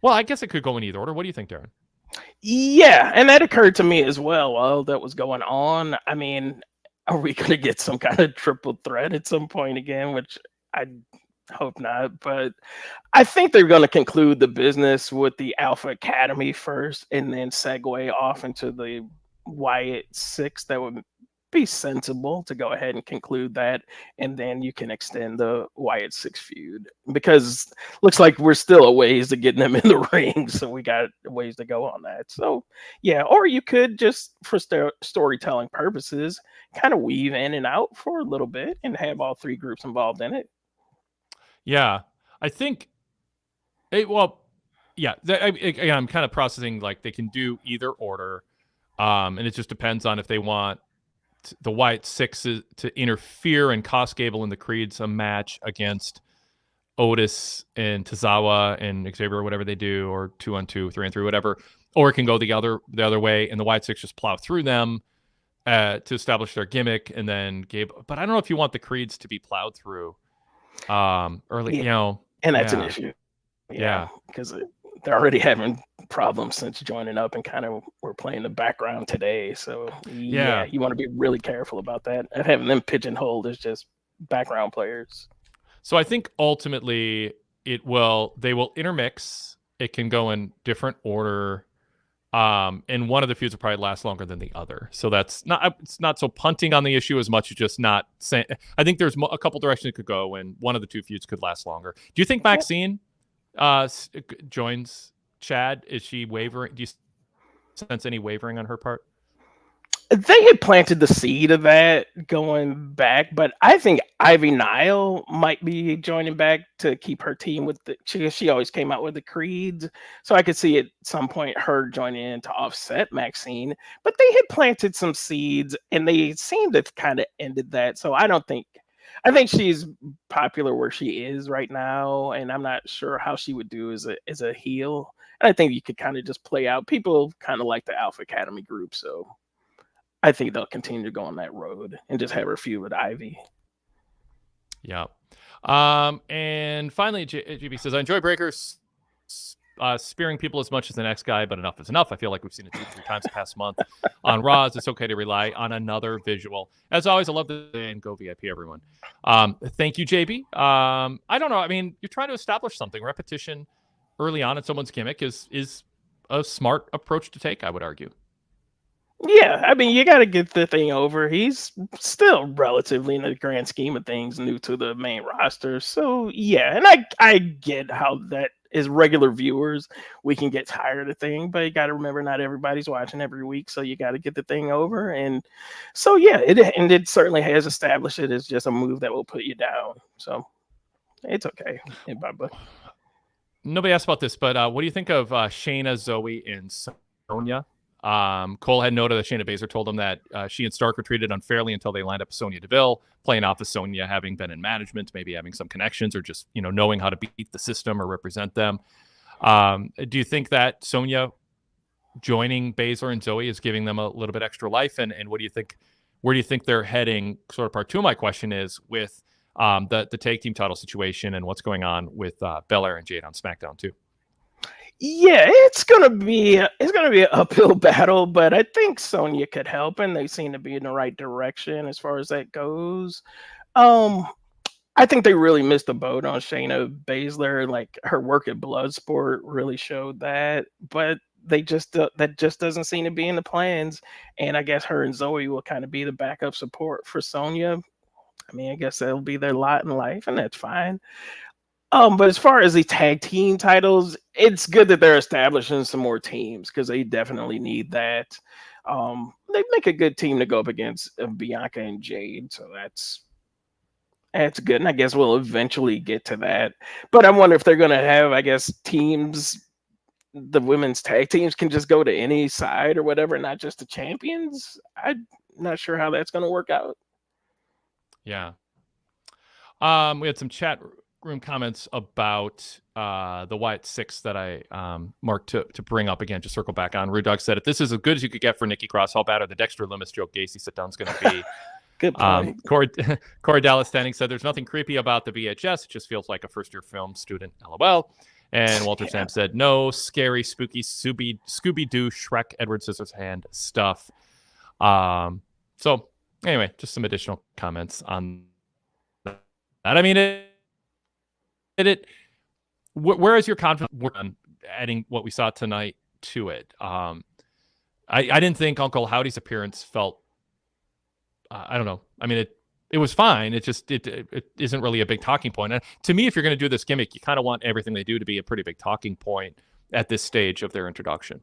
Well, I guess it could go in either order. What do you think, Darrin? Yeah, and that occurred to me as well while that was going on. I mean, are we going to get some kind of triple threat at some point again? Which I hope not, but I think they're going to conclude the business with the Alpha Academy first, and then segue off into the Wyatt Six. That would be sensible to go ahead and conclude that, and then you can extend the Wyatt Six feud, because looks like we're still a ways to getting them in the ring, so we got ways to go on that. So yeah, or you could just for storytelling purposes kind of weave in and out for a little bit and have all three groups involved in it. Yeah, I think I'm kind of processing like they can do either order, and it just depends on if they want the Wyatt Six to interfere and cost Gable and the Creeds a match against Otis and Tozawa and Xavier, or whatever they do, or 2-on-2, 3-on-3, whatever, or it can go the other way, and the Wyatt Six just plow through them to establish their gimmick, and then Gable. But I don't know if you want the Creeds to be plowed through early, and that's an issue. Because they're already having problems since joining up, and kind of were playing the background today. So you want to be really careful about that and having them pigeonholed as just background players. So I think ultimately they will intermix. It can go in different order. And one of the feuds will probably last longer than the other. So it's not so punting on the issue as much as just not saying. I think there's a couple directions it could go, and one of the two feuds could last longer. Do you think Maxine joins Chad? Is she wavering? Do you sense any wavering on her part? They had planted the seed of that going back, but I think Ivy Nile might be joining back to keep her team with she always came out with the Creeds. So I could see at some point her joining in to offset Maxine, but they had planted some seeds and they seem to have kind of ended that. So I think she's popular where she is right now, and I'm not sure how she would do as a heel. And I think you could kind of just play out. People kind of like the Alpha Academy group, so I think they'll continue to go on that road and just have her feud with Ivy. Yeah. And finally, GB says, I enjoy Breakers spearing people as much as the next guy, but enough is enough. I feel like we've seen it 2-3 times the past month on Raws. It's okay to rely on another visual. As always, I love the and go VIP, everyone. Thank you, JB. I don't know. I mean, you're trying to establish something. Repetition early on in someone's gimmick is a smart approach to take, I would argue. Yeah, I mean, you got to get the thing over. He's still relatively, in the grand scheme of things, new to the main roster. So, yeah, and I get how that as regular viewers, we can get tired of the thing. But you got to remember, not everybody's watching every week, so you got to get the thing over. And so yeah, it certainly has established it as just a move that will put you down. So it's okay in my book. Nobody asked about this, but what do you think of Shayna, Zoe, and Sonya? Cole had noted that Shayna Baszler told him that she and Stark were treated unfairly until they lined up Sonya Deville, playing off of Sonya having been in management, maybe having some connections or just, knowing how to beat the system or represent them. Do you think that Sonya joining Baszler and Zoe is giving them a little bit extra life? And what do you think, where do you think they're heading? Sort of part two of my question is with the tag team title situation and what's going on with Belair and Jade on SmackDown too. Yeah, it's gonna be an uphill battle, but I think Sonya could help, and they seem to be in the right direction as far as that goes. I think they really missed the boat on Shayna Baszler. Like, her work at Bloodsport really showed that, but that just doesn't seem to be in the plans. And I guess her and Zoe will kind of be the backup support for Sonya. I mean, I guess that'll be their lot in life, and that's fine. But as far as the tag team titles, it's good that they're establishing some more teams because they definitely need that. They make a good team to go up against Bianca and Jade, so that's good. And I guess we'll eventually get to that. But I wonder if they're going to have, I guess, teams. The women's tag teams can just go to any side or whatever, not just the champions. I'm not sure how that's going to work out. Yeah. We had some chat room comments about the Wyatt 6 that I marked to bring up again, to circle back on. Rude Dog said, if this is as good as you could get for Nikki Cross, how bad are the Dexter Lumis Joe Gacy sit down is going to be? Good point. Corey Dallas Standing said, there's nothing creepy about the VHS. It just feels like a first-year film student, LOL. And Walter Sam said, no scary, spooky Scooby-Doo, Shrek, Edward Scissorhands stuff. So anyway, just some additional comments on that. I mean, where is your confidence on adding what we saw tonight to it? I didn't think Uncle Howdy's appearance felt, I don't know. I mean, it was fine. It just, it isn't really a big talking point. And to me, if you're going to do this gimmick, you kind of want everything they do to be a pretty big talking point at this stage of their introduction.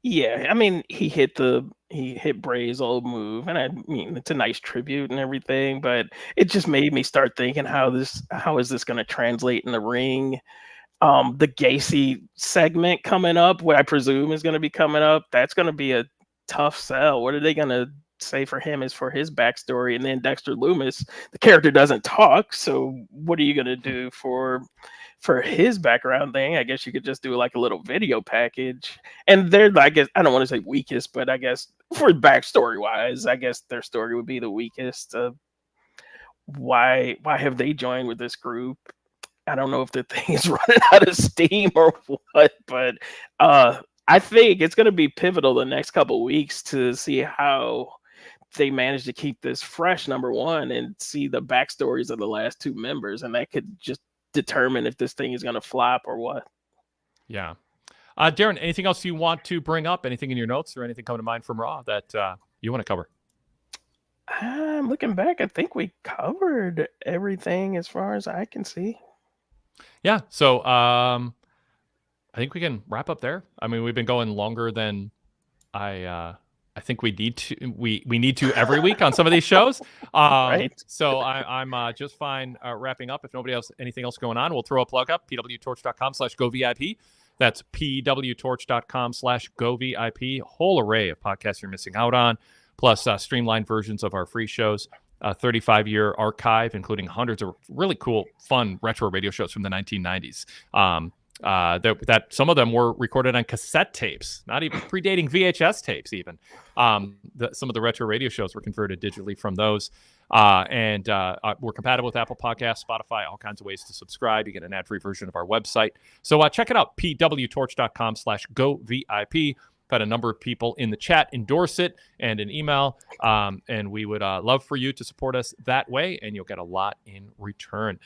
Yeah, I mean, he hit Bray's old move, and I mean, it's a nice tribute and everything, but it just made me start thinking, how is this going to translate in the ring? The Gacy segment coming up, what I presume is going to be coming up, that's going to be a tough sell. What are they going to say for him is for his backstory? And then Dexter Lumis, the character doesn't talk, so what are you going to do for his background thing? I guess you could just do like a little video package. And they're, I guess, I don't want to say weakest, but I guess for backstory wise, I guess their story would be the weakest. Why have they joined with this group? I don't know if the thing is running out of steam or what, but I think it's going to be pivotal the next couple of weeks to see how they manage to keep this fresh, number one, and see the backstories of the last two members, and that could just determine if this thing is going to flop or what. Yeah. Darrin, anything else you want to bring up? Anything in your notes or anything come to mind from Raw that you want to cover? Looking back, I think we covered everything as far as I can see. Yeah. So I think we can wrap up there. I mean, we've been going longer than I think we need to. We need to every week on some of these shows. Right. So I'm just fine wrapping up. If nobody else, anything else going on, we'll throw a plug up. PWTorch.com/GoVIP. That's PWTorch.com/GoVIP. Whole array of podcasts you're missing out on, plus streamlined versions of our free shows. 35-year archive, including hundreds of really cool, fun retro radio shows from the 1990s. That some of them were recorded on cassette tapes, not even predating VHS tapes. Even some of the retro radio shows were converted digitally from those, and we're compatible with Apple Podcasts, Spotify, all kinds of ways to subscribe. You get an ad-free version of our website, so check it out. PWTorch.com/GoVIP. Had a number of people in the chat endorse it and an email, and we would love for you to support us that way, and you'll get a lot in return.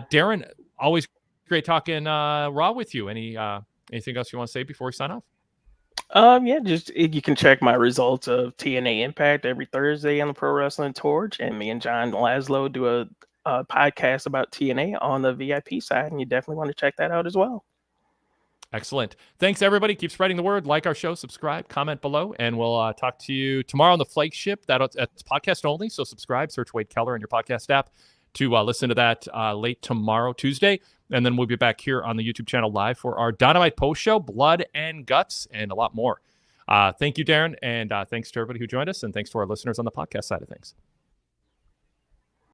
Darrin, always great talking Raw with you. Anything else you want to say before we sign off? Yeah, just you can check my results of TNA Impact every Thursday on the Pro Wrestling Torch, and me and John Laszlo do a podcast about TNA on the VIP side, and you definitely want to check that out as well. Excellent. Thanks, everybody. Keep spreading the word. Like our show, subscribe, comment below, and we'll talk to you tomorrow on the flagship. That's podcast only, so subscribe. Search Wade Keller in your podcast app to listen to that late tomorrow, Tuesday. And then we'll be back here on the YouTube channel live for our Dynamite post show, Blood and Guts, and a lot more. Thank you, Darrin, and thanks to everybody who joined us, and thanks to our listeners on the podcast side of things.